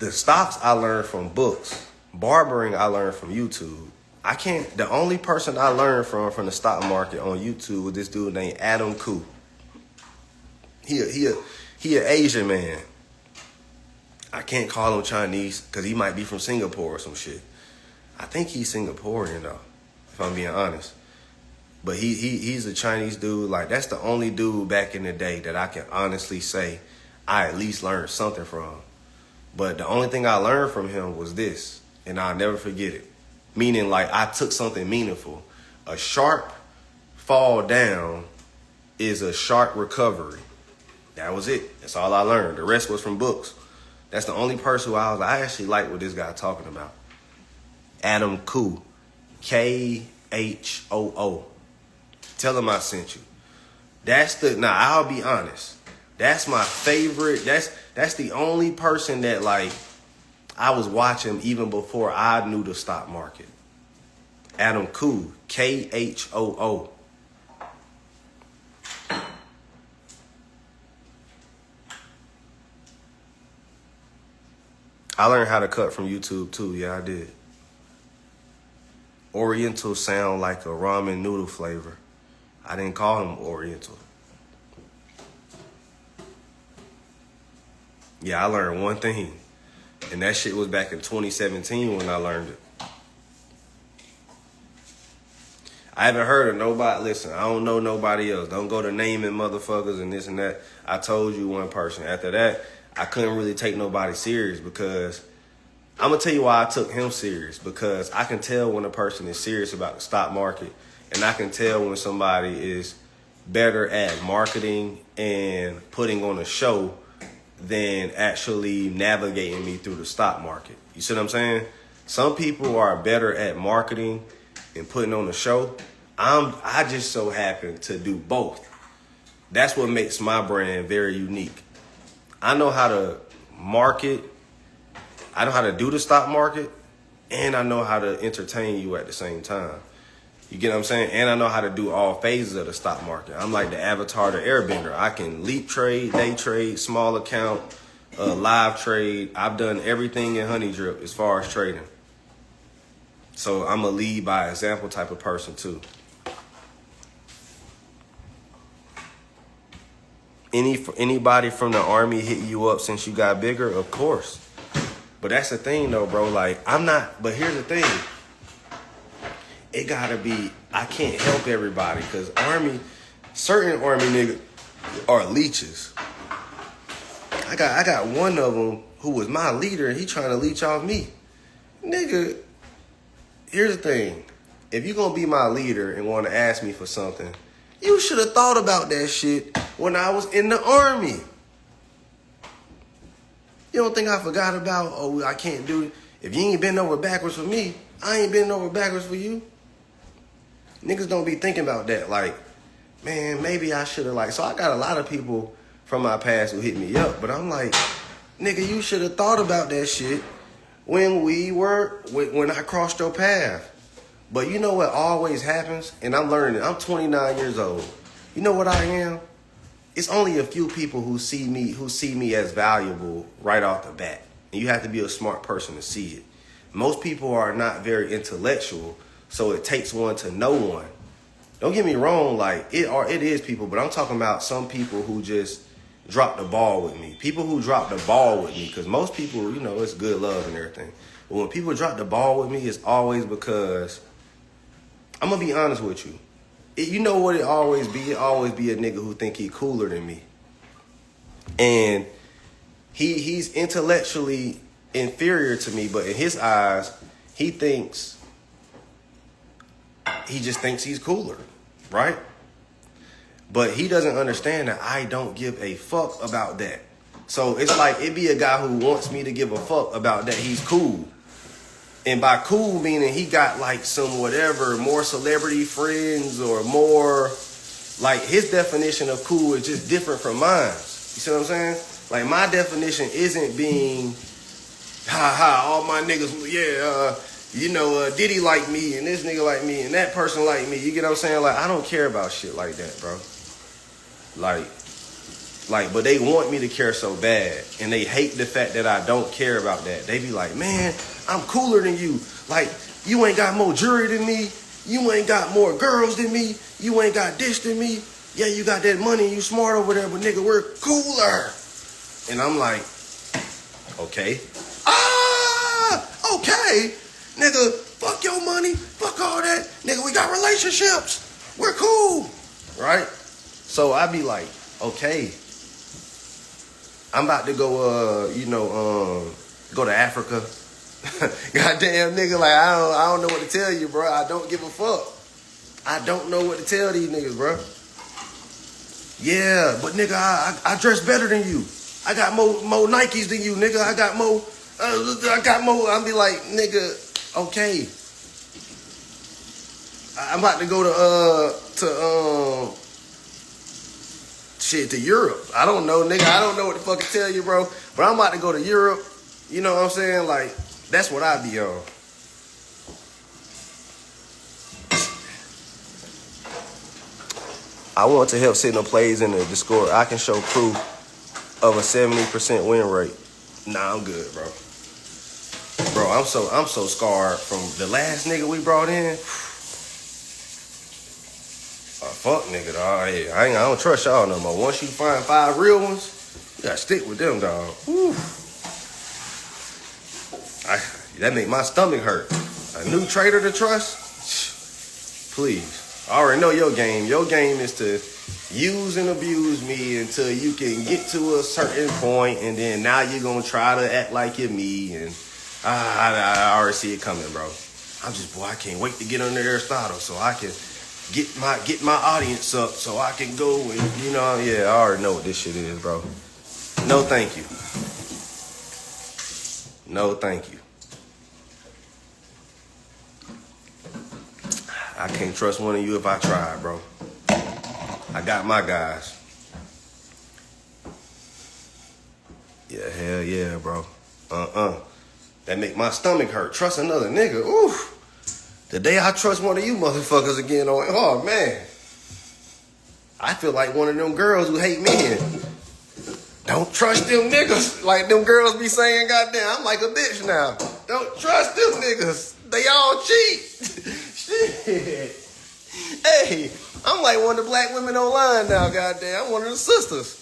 the stocks I learned from books. Barbering I learned from YouTube. The only person I learned from the stock market on YouTube was this dude named Adam Koo. He an Asian man. I can't call him Chinese because he might be from Singapore or some shit. I think he's Singaporean though, if I'm being honest. But he's a Chinese dude. Like, that's the only dude back in the day that I can honestly say I at least learned something from. But the only thing I learned from him was this. And I'll never forget it. Meaning, like, I took something meaningful. A sharp fall down is a sharp recovery. That was it. That's all I learned. The rest was from books. That's the only person who I was like, I actually like what this guy talking about. Adam Koo. Khoo. Tell him I sent you. Now, I'll be honest. That's my favorite. That's the only person that, like, I was watching even before I knew the stock market. Adam Koo, Khoo. I learned how to cut from YouTube too. Yeah, I did. Oriental sound like a ramen noodle flavor. I didn't call him Oriental. Yeah, I learned one thing. And that shit was back in 2017 when I learned it. I haven't heard of nobody. Listen, I don't know nobody else. Don't go to naming motherfuckers and this and that. I told you one person. After that, I couldn't really take nobody serious because I'm going to tell you why I took him serious. Because I can tell when a person is serious about the stock market. And I can tell when somebody is better at marketing and putting on a show than actually navigating me through the stock market. You see what I'm saying? Some people are better at marketing and putting on a show. I just so happen to do both. That's what makes my brand very unique. I know how to market, I know how to do the stock market, and I know how to entertain you at the same time. You get what I'm saying? And I know how to do all phases of the stock market. I'm like the Avatar, the Airbender. I can leap trade, day trade, small account, live trade. I've done everything in Honey Drip as far as trading. So I'm a lead by example type of person too. Anybody from the Army hit you up since you got bigger? Of course. But that's the thing though, bro. Like, I'm not, but here's the thing. It gotta be, I can't help everybody because certain Army niggas are leeches. I got one of them who was my leader and he trying to leech off me. Nigga, here's the thing. If you gonna be my leader and want to ask me for something, you should have thought about that shit when I was in the Army. You don't think I forgot about, oh, I can't do it? If you ain't been over backwards for me, I ain't been over backwards for you. Niggas don't be thinking about that. Like, man, maybe I should have, like, so I got a lot of people from my past who hit me up, but I'm like, nigga, you should have thought about that shit when I crossed your path. But you know what always happens? And I'm learning. I'm 29 years old. You know what I am? It's only a few people who see me as valuable right off the bat. And you have to be a smart person to see it. Most people are not very intellectual, so it takes one to know one. Don't get me wrong, like it is people, but I'm talking about some people who just drop the ball with me. People who drop the ball with me, because most people, you know, it's good love and everything. But when people drop the ball with me, it's always because, I'm going to be honest with you. You know what it always be? It always be a nigga who think he cooler than me. And he's intellectually inferior to me, but in his eyes, he just thinks he's cooler, right? But he doesn't understand that I don't give a fuck about that. So it's like it be a guy who wants me to give a fuck about that he's cool. And by cool meaning he got like some whatever, more celebrity friends or more, like his definition of cool is just different from mine. You see what I'm saying? Like my definition isn't being, all my niggas, Diddy like me and this nigga like me and that person like me. You get what I'm saying? Like I don't care about shit like that, bro. Like, but they want me to care so bad, and they hate the fact that I don't care about that. They be like, man, I'm cooler than you. Like, you ain't got more jewelry than me. You ain't got more girls than me. You ain't got this than me. Yeah, you got that money and you smart over there, but nigga, we're cooler. And I'm like, okay. Okay. Nigga, fuck your money. Fuck all that. Nigga, we got relationships. We're cool. Right? So I be like, okay. I'm about to go, go to Africa. Goddamn nigga, like I don't know what to tell you, bro. I don't give a fuck. I don't know what to tell these niggas, bro. Yeah, but nigga, I dress better than you. I got more Nikes than you, nigga. I got more. I'll be like, nigga, okay. I'm about to go to Europe. I don't know, nigga. I don't know what the fuck to tell you, bro. But I'm about to go to Europe. You know what I'm saying? Like, that's what I be on. I want to help signal plays in the Discord. I can show proof of a 70% win rate. Nah, I'm good, bro. Bro, I'm so scarred from the last nigga we brought in. Fuck nigga, dog. I don't trust y'all no more. Once you find 5 real ones, You gotta stick with them, dog. Woo. That make my stomach hurt. A new trader to trust? Please. I already know your game. Your game is to use and abuse me until you can get to a certain point, and then now you're gonna try to act like you're me, and I already see it coming, bro. I can't wait to get under Aristotle so I can get my audience up so I can go and, I already know what this shit is, bro. No, thank you. No, thank you. I can't trust one of you if I try, bro. I got my guys. Yeah, hell yeah, bro. That make my stomach hurt. Trust another nigga. Oof. The day I trust one of you motherfuckers again, oh man. I feel like one of them girls who hate men. Don't trust them niggas. Like them girls be saying, goddamn, I'm like a bitch now. Don't trust them niggas. They all cheat. Shit. Hey, I'm like one of the black women online now, goddamn. I'm one of the sisters.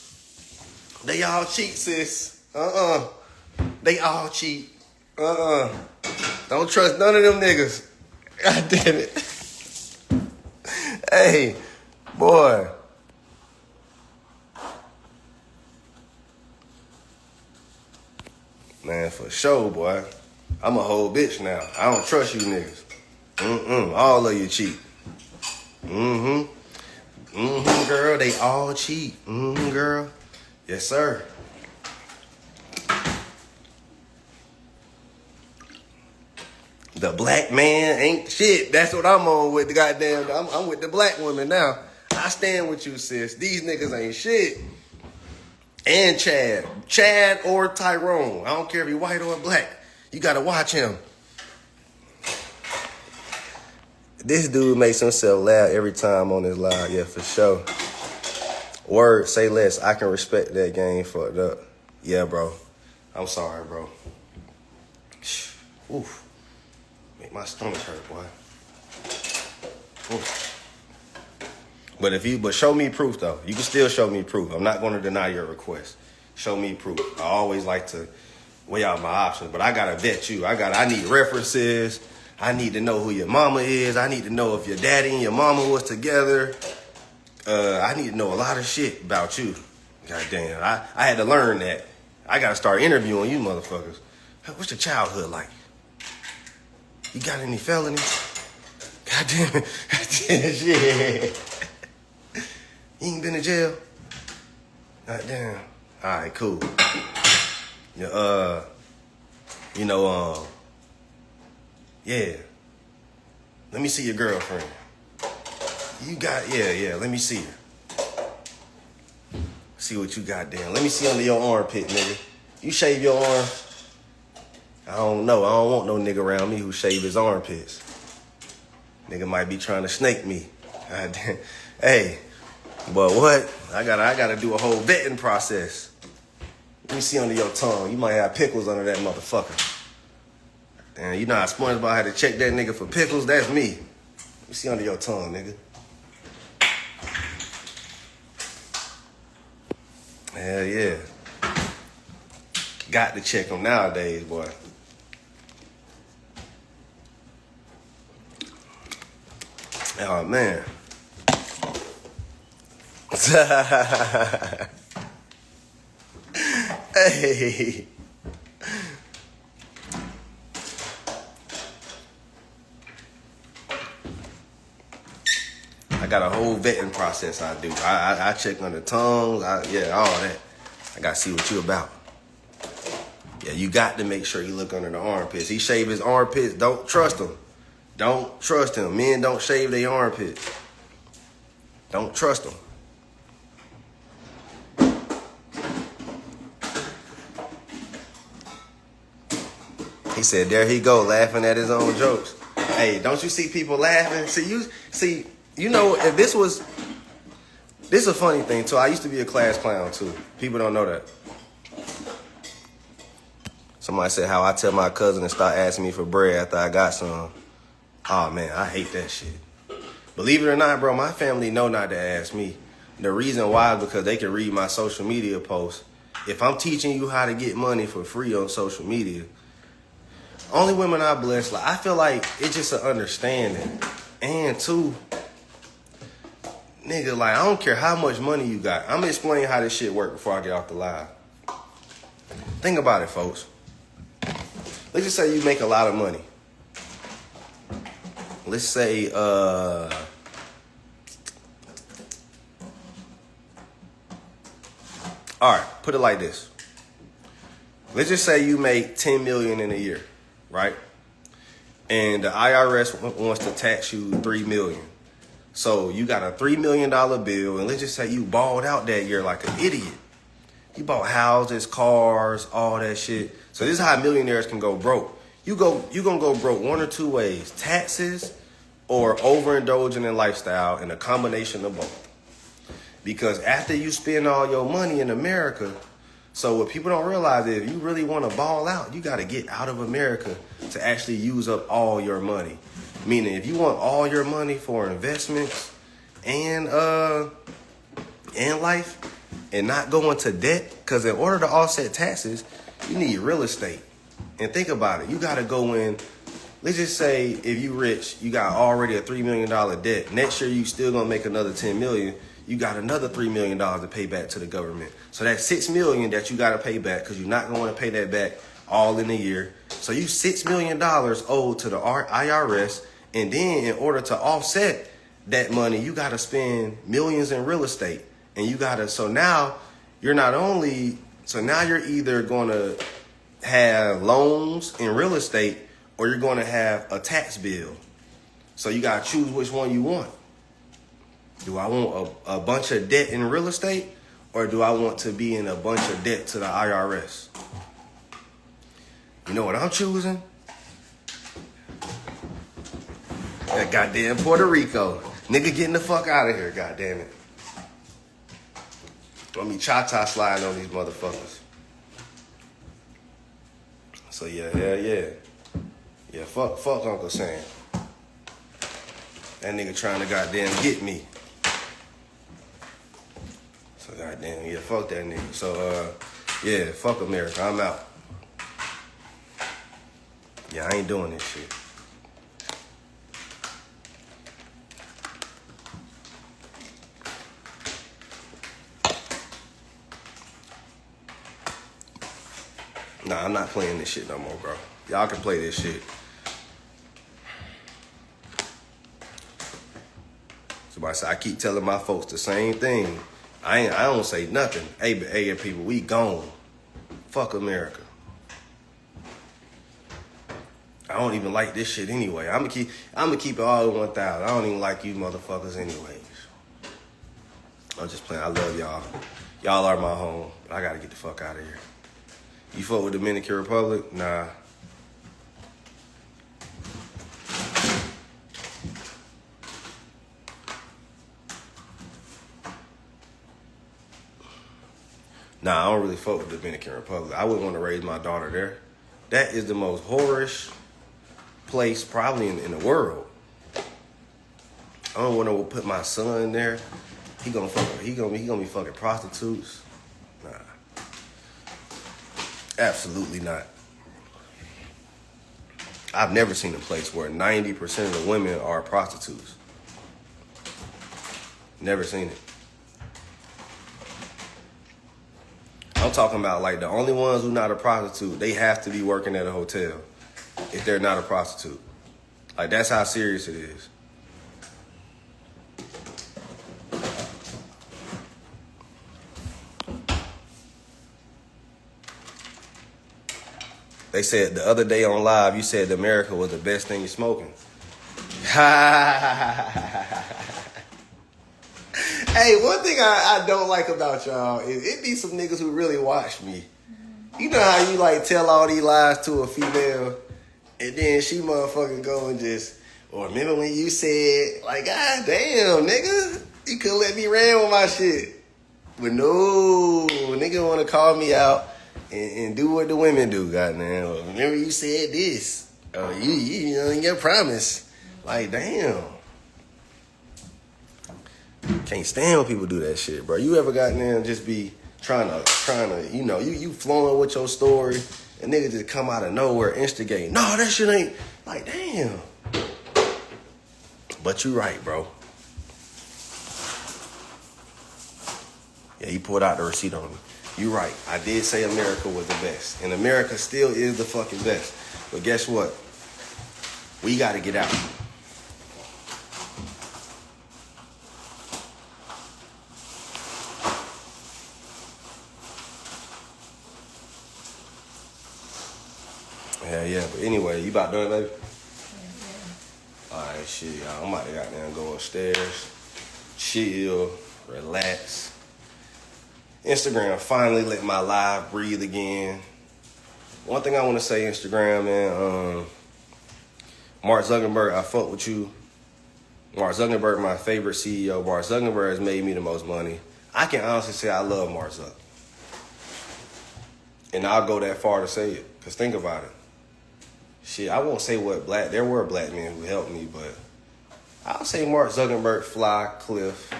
They all cheat, sis. They all cheat. Don't trust none of them niggas. God damn it. Hey, boy. Man, for sure, boy. I'm a whole bitch now. I don't trust you niggas. All of you cheat. Girl, they all cheat. Girl. Yes, sir. The black man ain't shit. That's what I'm on with the goddamn. I'm with the black woman now. I stand with you, sis. These niggas ain't shit. And Chad or Tyrone. I don't care if you're white or black. You gotta watch him. This dude makes himself laugh every time on his live. Yeah, for sure. Word, say less. I can respect that game. Fucked up. Yeah, bro. I'm sorry, bro. Oof. Make my stomach hurt, boy. Oof. But show me proof, though. You can still show me proof. I'm not going to deny your request. Show me proof. I always like to weigh out my options, but I got to vet you. I need references. I need to know who your mama is. I need to know if your daddy and your mama was together. I need to know a lot of shit about you. Goddamn. I had to learn that. I got to start interviewing you motherfuckers. What's your childhood like? You got any felonies? Goddamn it. Shit. You ain't been to jail? Goddamn. All right, cool. Yeah. Let me see your girlfriend. Let me see her. See what you got down. Let me see under your armpit, nigga. You shave your arm? I don't know. I don't want no nigga around me who shave his armpits. Nigga might be trying to snake me. Goddamn. Hey, but what? I gotta do a whole vetting process. Let me see under your tongue. You might have pickles under that motherfucker. Damn, you know how SpongeBob had to check that nigga for pickles? That's me. Let me see under your tongue, nigga. Hell yeah. Got to check them nowadays, boy. Oh, man. Hey. I got a whole vetting process I do. I check on the tongues. All that. I got to see what you about. Yeah, you got to make sure you look under the armpits. He shave his armpits. Don't trust him. Don't trust him. Men don't shave their armpits. Don't trust them. He said, there he go, laughing at his own jokes. Hey, don't you see people laughing? You know, if this is a funny thing, too. I used to be a class clown, too. People don't know that. Somebody said how I tell my cousin to start asking me for bread after I got some. Oh, man, I hate that shit. Believe it or not, bro, my family know not to ask me. The reason why is because they can read my social media posts if I'm teaching you how to get money for free on social media, only women I bless, like I feel like it's just an understanding. And two, nigga, like I don't care how much money you got. I'm gonna explain how this shit work before I get off the live. Think about it, folks. Let's just say you make a lot of money. Let's say, all right, put it like this. Let's just say you make $10 million in a year, right? And the IRS wants to tax you $3 million. So you got a $3 million bill, and let's just say you balled out that year like an idiot. You bought houses, cars, all that shit. So this is how millionaires can go broke. You gonna go broke one or two ways: taxes or overindulging in lifestyle, and a combination of both. Because after you spend all your money in America, so what people don't realize is if you really want to ball out, you got to get out of America to actually use up all your money. Meaning, if you want all your money for investments and life, and not go into debt, because in order to offset taxes, you need real estate. And think about it, you got to go in. Let's just say if you rich, you got already a $3 million debt. Next year, you still gonna make another $10 million. You got another $3 million to pay back to the government. So that's $6 million that you got to pay back, because you're not going to pay that back all in a year. So you $6 million owed to the IRS. And then in order to offset that money, you got to spend millions in real estate. And you got to, so now you're either going to have loans in real estate, or you're going to have a tax bill. So you got to choose which one you want. Do I want a bunch of debt in real estate, or do I want to be in a bunch of debt to the IRS? You know what I'm choosing? That goddamn Puerto Rico. Nigga getting the fuck out of here, goddamn it. Let me cha-cha sliding on these motherfuckers. So yeah. Yeah, fuck Uncle Sam. That nigga trying to goddamn get me. So goddamn, yeah, fuck that nigga. So yeah, fuck America. I'm out. Yeah, I ain't doing this shit. Nah, I'm not playing this shit no more, bro. Y'all can play this shit. Somebody said, I keep telling my folks the same thing. I don't say nothing. Hey, people, we gone. Fuck America. I don't even like this shit anyway. I'm gonna keep it all 1,000. I don't even like you motherfuckers anyways. I'm just playing. I love y'all. Y'all are my home. But I gotta get the fuck out of here. You fuck with Dominican Republic? Nah. Nah, I don't really fuck with Dominican Republic. I wouldn't want to raise my daughter there. That is the most whorish place probably in the world. I don't want to put my son there. He gonna be fucking prostitutes. Nah. Absolutely not. I've never seen a place where 90% of the women are prostitutes. Never seen it. I'm talking about like the only ones who not a prostitute, they have to be working at a hotel if they're not a prostitute. Like that's how serious it is. They said the other day on live, you said America was the best thing you're smoking. Hey, one thing I don't like about y'all is it be some niggas who really watch me. You know how you like tell all these lies to a female and then she motherfucking go and just, or remember when you said, like, God damn, nigga, you could let me ran with my shit. But no, nigga want to call me out and do what the women do, goddamn. Remember you said this. You know, in your promise. Like, damn. Can't stand when people do that shit, bro. You ever gotten there and just be trying to, you flowing with your story, and niggas just come out of nowhere instigating. No, that shit ain't, like, damn. But you right, bro. Yeah, he pulled out the receipt on me. You right. I did say America was the best. And America still is the fucking best. But guess what? We got to get out. Yeah. But anyway, you about done, baby? Yeah. All right, shit, y'all. I'm about to goddamn go upstairs, chill, relax. Instagram finally let my live breathe again. One thing I want to say, Instagram, man, Mark Zuckerberg, I fuck with you. Mark Zuckerberg, my favorite CEO. Mark Zuckerberg has made me the most money. I can honestly say I love Mark Zuck. And I'll go that far to say it. Because think about it. Shit, I won't say there were black men who helped me, but I'll say Mark Zuckerberg, Fly, Cliff,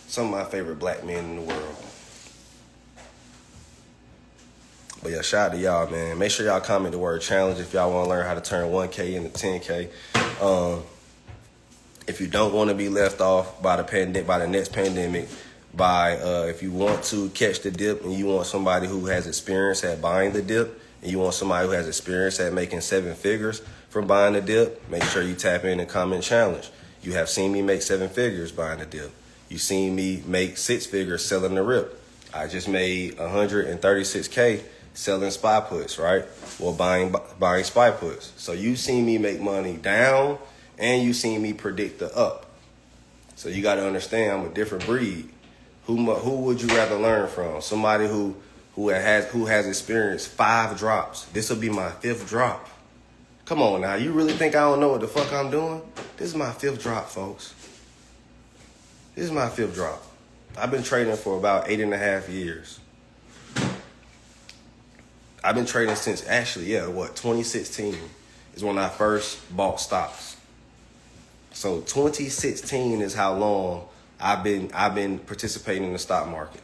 some of my favorite black men in the world. But yeah, shout out to y'all, man. Make sure y'all comment the word challenge if y'all want to learn how to turn 1K into 10K. If you don't want to be left off by the next pandemic, if you want to catch the dip and you want somebody who has experience at buying the dip, and you want somebody who has experience at making 7 figures from buying the dip, make sure you tap in and comment challenge. You have seen me make 7 figures buying the dip. You've seen me make 6 figures selling the rip. I just made 136K selling SPY puts, right? Well, buying SPY puts. So you seen me make money down, and you seen me predict the up. So you got to understand, I'm a different breed. Who would you rather learn from? Somebody who has experienced 5 drops. This will be my 5th drop. Come on now, you really think I don't know what the fuck I'm doing? This is my 5th drop, folks. This is my 5th drop. I've been trading for about 8.5 years. I've been trading since 2016 is when I first bought stocks. So 2016 is how long I've been participating in the stock market.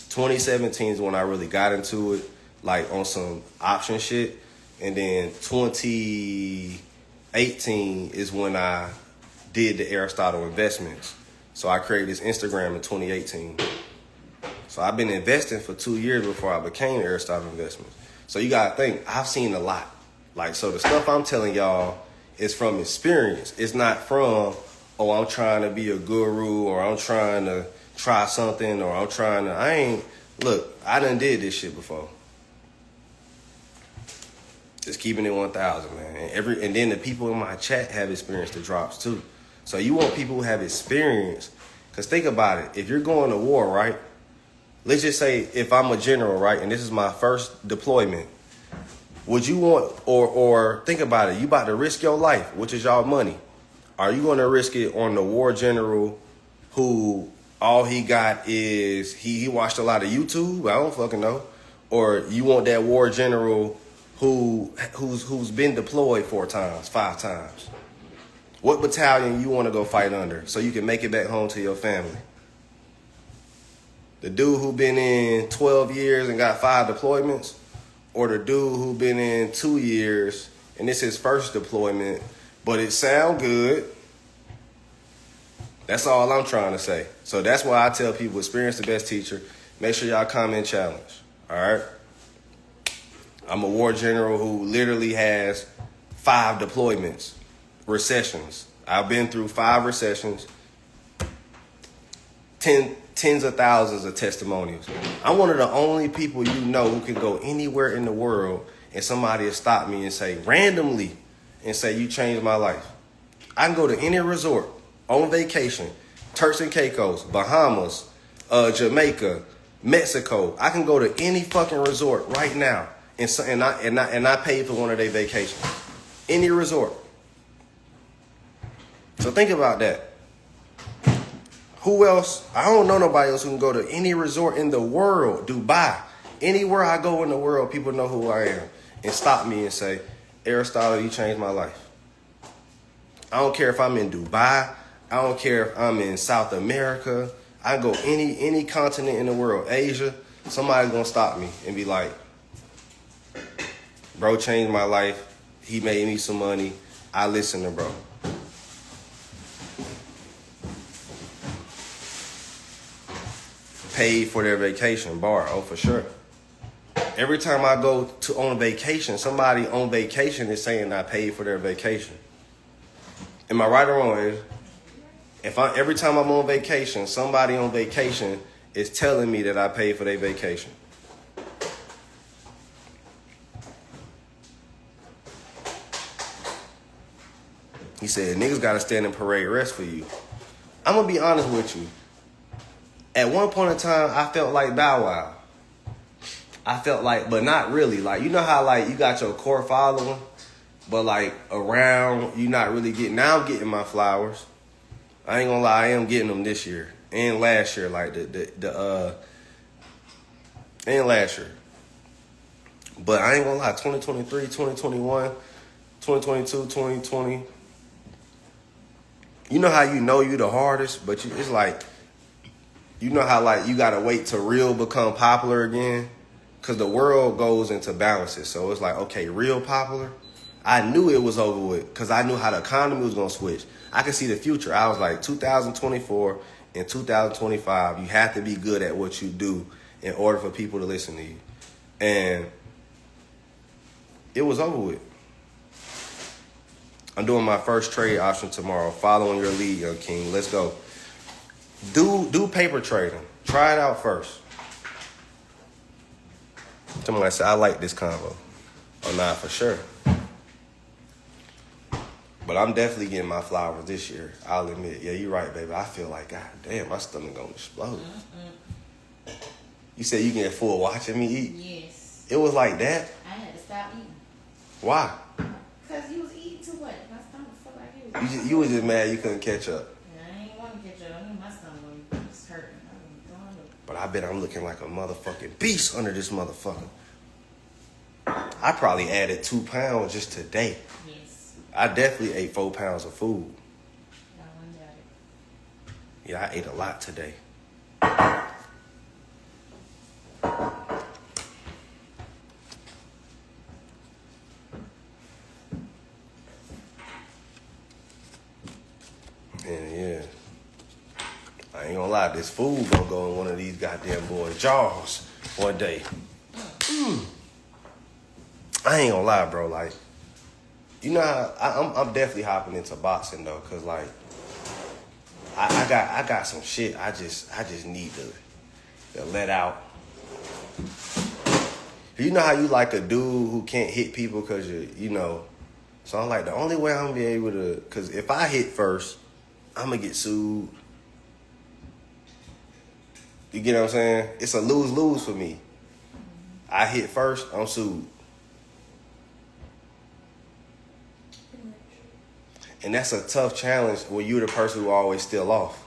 2017 is when I really got into it, like on some option shit. And then 2018 is when I did the Aristotle investments. So I created this Instagram in 2018. So I've been investing for 2 years before I became Aristotle Investments. So you gotta think, I've seen a lot. Like, so the stuff I'm telling y'all is from experience. It's not from, I'm trying to be a guru, or I'm trying to try something, or I done did this shit before. Just keeping it 1,000, man. And then the people in my chat have experienced the drops too. So you want people who have experience, because think about it. If you're going to war, right? Let's just say if I'm a general, right, and this is my first deployment, would you want, or think about it, you about to risk your life, which is y'all money. Are you going to risk it on the war general who all he got is, he watched a lot of YouTube? I don't fucking know. Or you want that war general who's been deployed 4 times, 5 times? What battalion you want to go fight under so you can make it back home to your family? The dude who been in 12 years and got 5 deployments, or the dude who been in 2 years and this is his first deployment, but it sound good? That's all I'm trying to say. So that's why I tell people, experience the best teacher. Make sure y'all comment challenge. All right? I'm a war general who literally has 5 deployments, recessions. I've been through 5 recessions, tens of thousands of testimonials. I'm one of the only people you know who can go anywhere in the world and somebody will stop me and say, randomly, and say, you changed my life. I can go to any resort on vacation, Turks and Caicos, Bahamas, Jamaica, Mexico. I can go to any fucking resort right now and I paid for one of their vacations. Any resort. So think about that. Who else? I don't know nobody else who can go to any resort in the world, Dubai. Anywhere I go in the world, people know who I am and stop me and say, Aristotle, you changed my life. I don't care if I'm in Dubai. I don't care if I'm in South America. I go any continent in the world, Asia, somebody's gonna stop me and be like, bro changed my life. He made me some money. I listen to bro. Paid for their vacation, bar, oh for sure. Every time I go on vacation, somebody on vacation is saying I paid for their vacation. Am I right or wrong? Every time I'm on vacation, somebody on vacation is telling me that I paid for their vacation. He said, niggas gotta stand in parade rest for you. I'm gonna be honest with you. At one point in time, I felt like Bow Wow. I felt like, but not really. Like, you know how like you got your core following, but like around, you not really getting. Now I'm getting my flowers. I ain't gonna lie, I am getting them this year and last year. Like and last year. But I ain't gonna lie, 2023, 2021, 2022, 2020. You know how you know you the hardest, but it's like, you know how like you gotta wait to real become popular again? Cause the world goes into balances. So it's like, okay, real popular. I knew it was over with because I knew how the economy was gonna switch. I could see the future. I was like 2024 and 2025, you have to be good at what you do in order for people to listen to you. And it was over with. I'm doing my first trade option tomorrow. Following your lead, young king. Let's go. Do paper trading. Try it out first. Somebody said, I like this convo. Oh, nah, for sure. But I'm definitely getting my flowers this year. I'll admit. Yeah, you're right, baby. I feel like, God damn, my stomach gonna explode. You said you get full watching me eat? Yes. It was like that? I had to stop eating. Why? Because you was eating too much. My stomach felt like it was. You was just mad you couldn't catch up. I ain't want to catch up. I knew my stomach was hurting. I was going up. But I bet I'm looking like a motherfucking beast under this motherfucker. I probably added 2 pounds just today. Yes. I definitely ate 4 pounds of food. I wonder about it. Yeah, I ate a lot today. And yeah, I ain't gonna lie, this food gonna go in one of these goddamn boys' jaws one day. I ain't gonna lie, bro. Like, you know how I'm definitely hopping into boxing though, cause like I got some shit I just need to let out. You know how you like a dude who can't hit people cause you know. So I'm like, the only way I'm gonna be able to, cause if I hit first, I'm gonna get sued. You get what I'm saying? It's a lose-lose for me. I hit first, I'm sued. And that's a tough challenge when you're the person who always still off.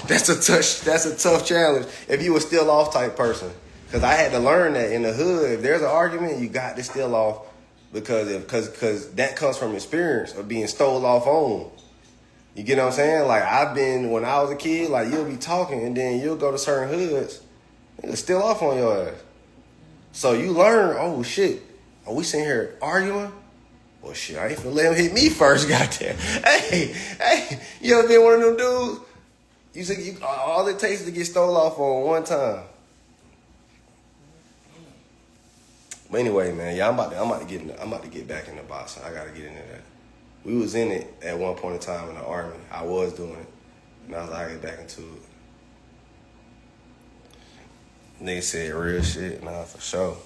That's a tough challenge if you a still off type person. Because I had to learn that in the hood, if there's an argument, you got to still off because that comes from experience of being stole off on. You get what I'm saying? Like when I was a kid, like you'll be talking and then you'll go to certain hoods, it'll still off on your ass. So you learn, oh shit, are we sitting here arguing? Well, shit, I ain't finna let him hit me first, goddamn. Hey, you ever been one of them dudes? You say all it takes is to get stole off on one time. But anyway, man, yeah, I'm about to get back in the boxing. I gotta get into that. We was in it at one point in time in the Army. I was doing it, and I was like, I get back into it. Nigga said real shit, nah, for sure.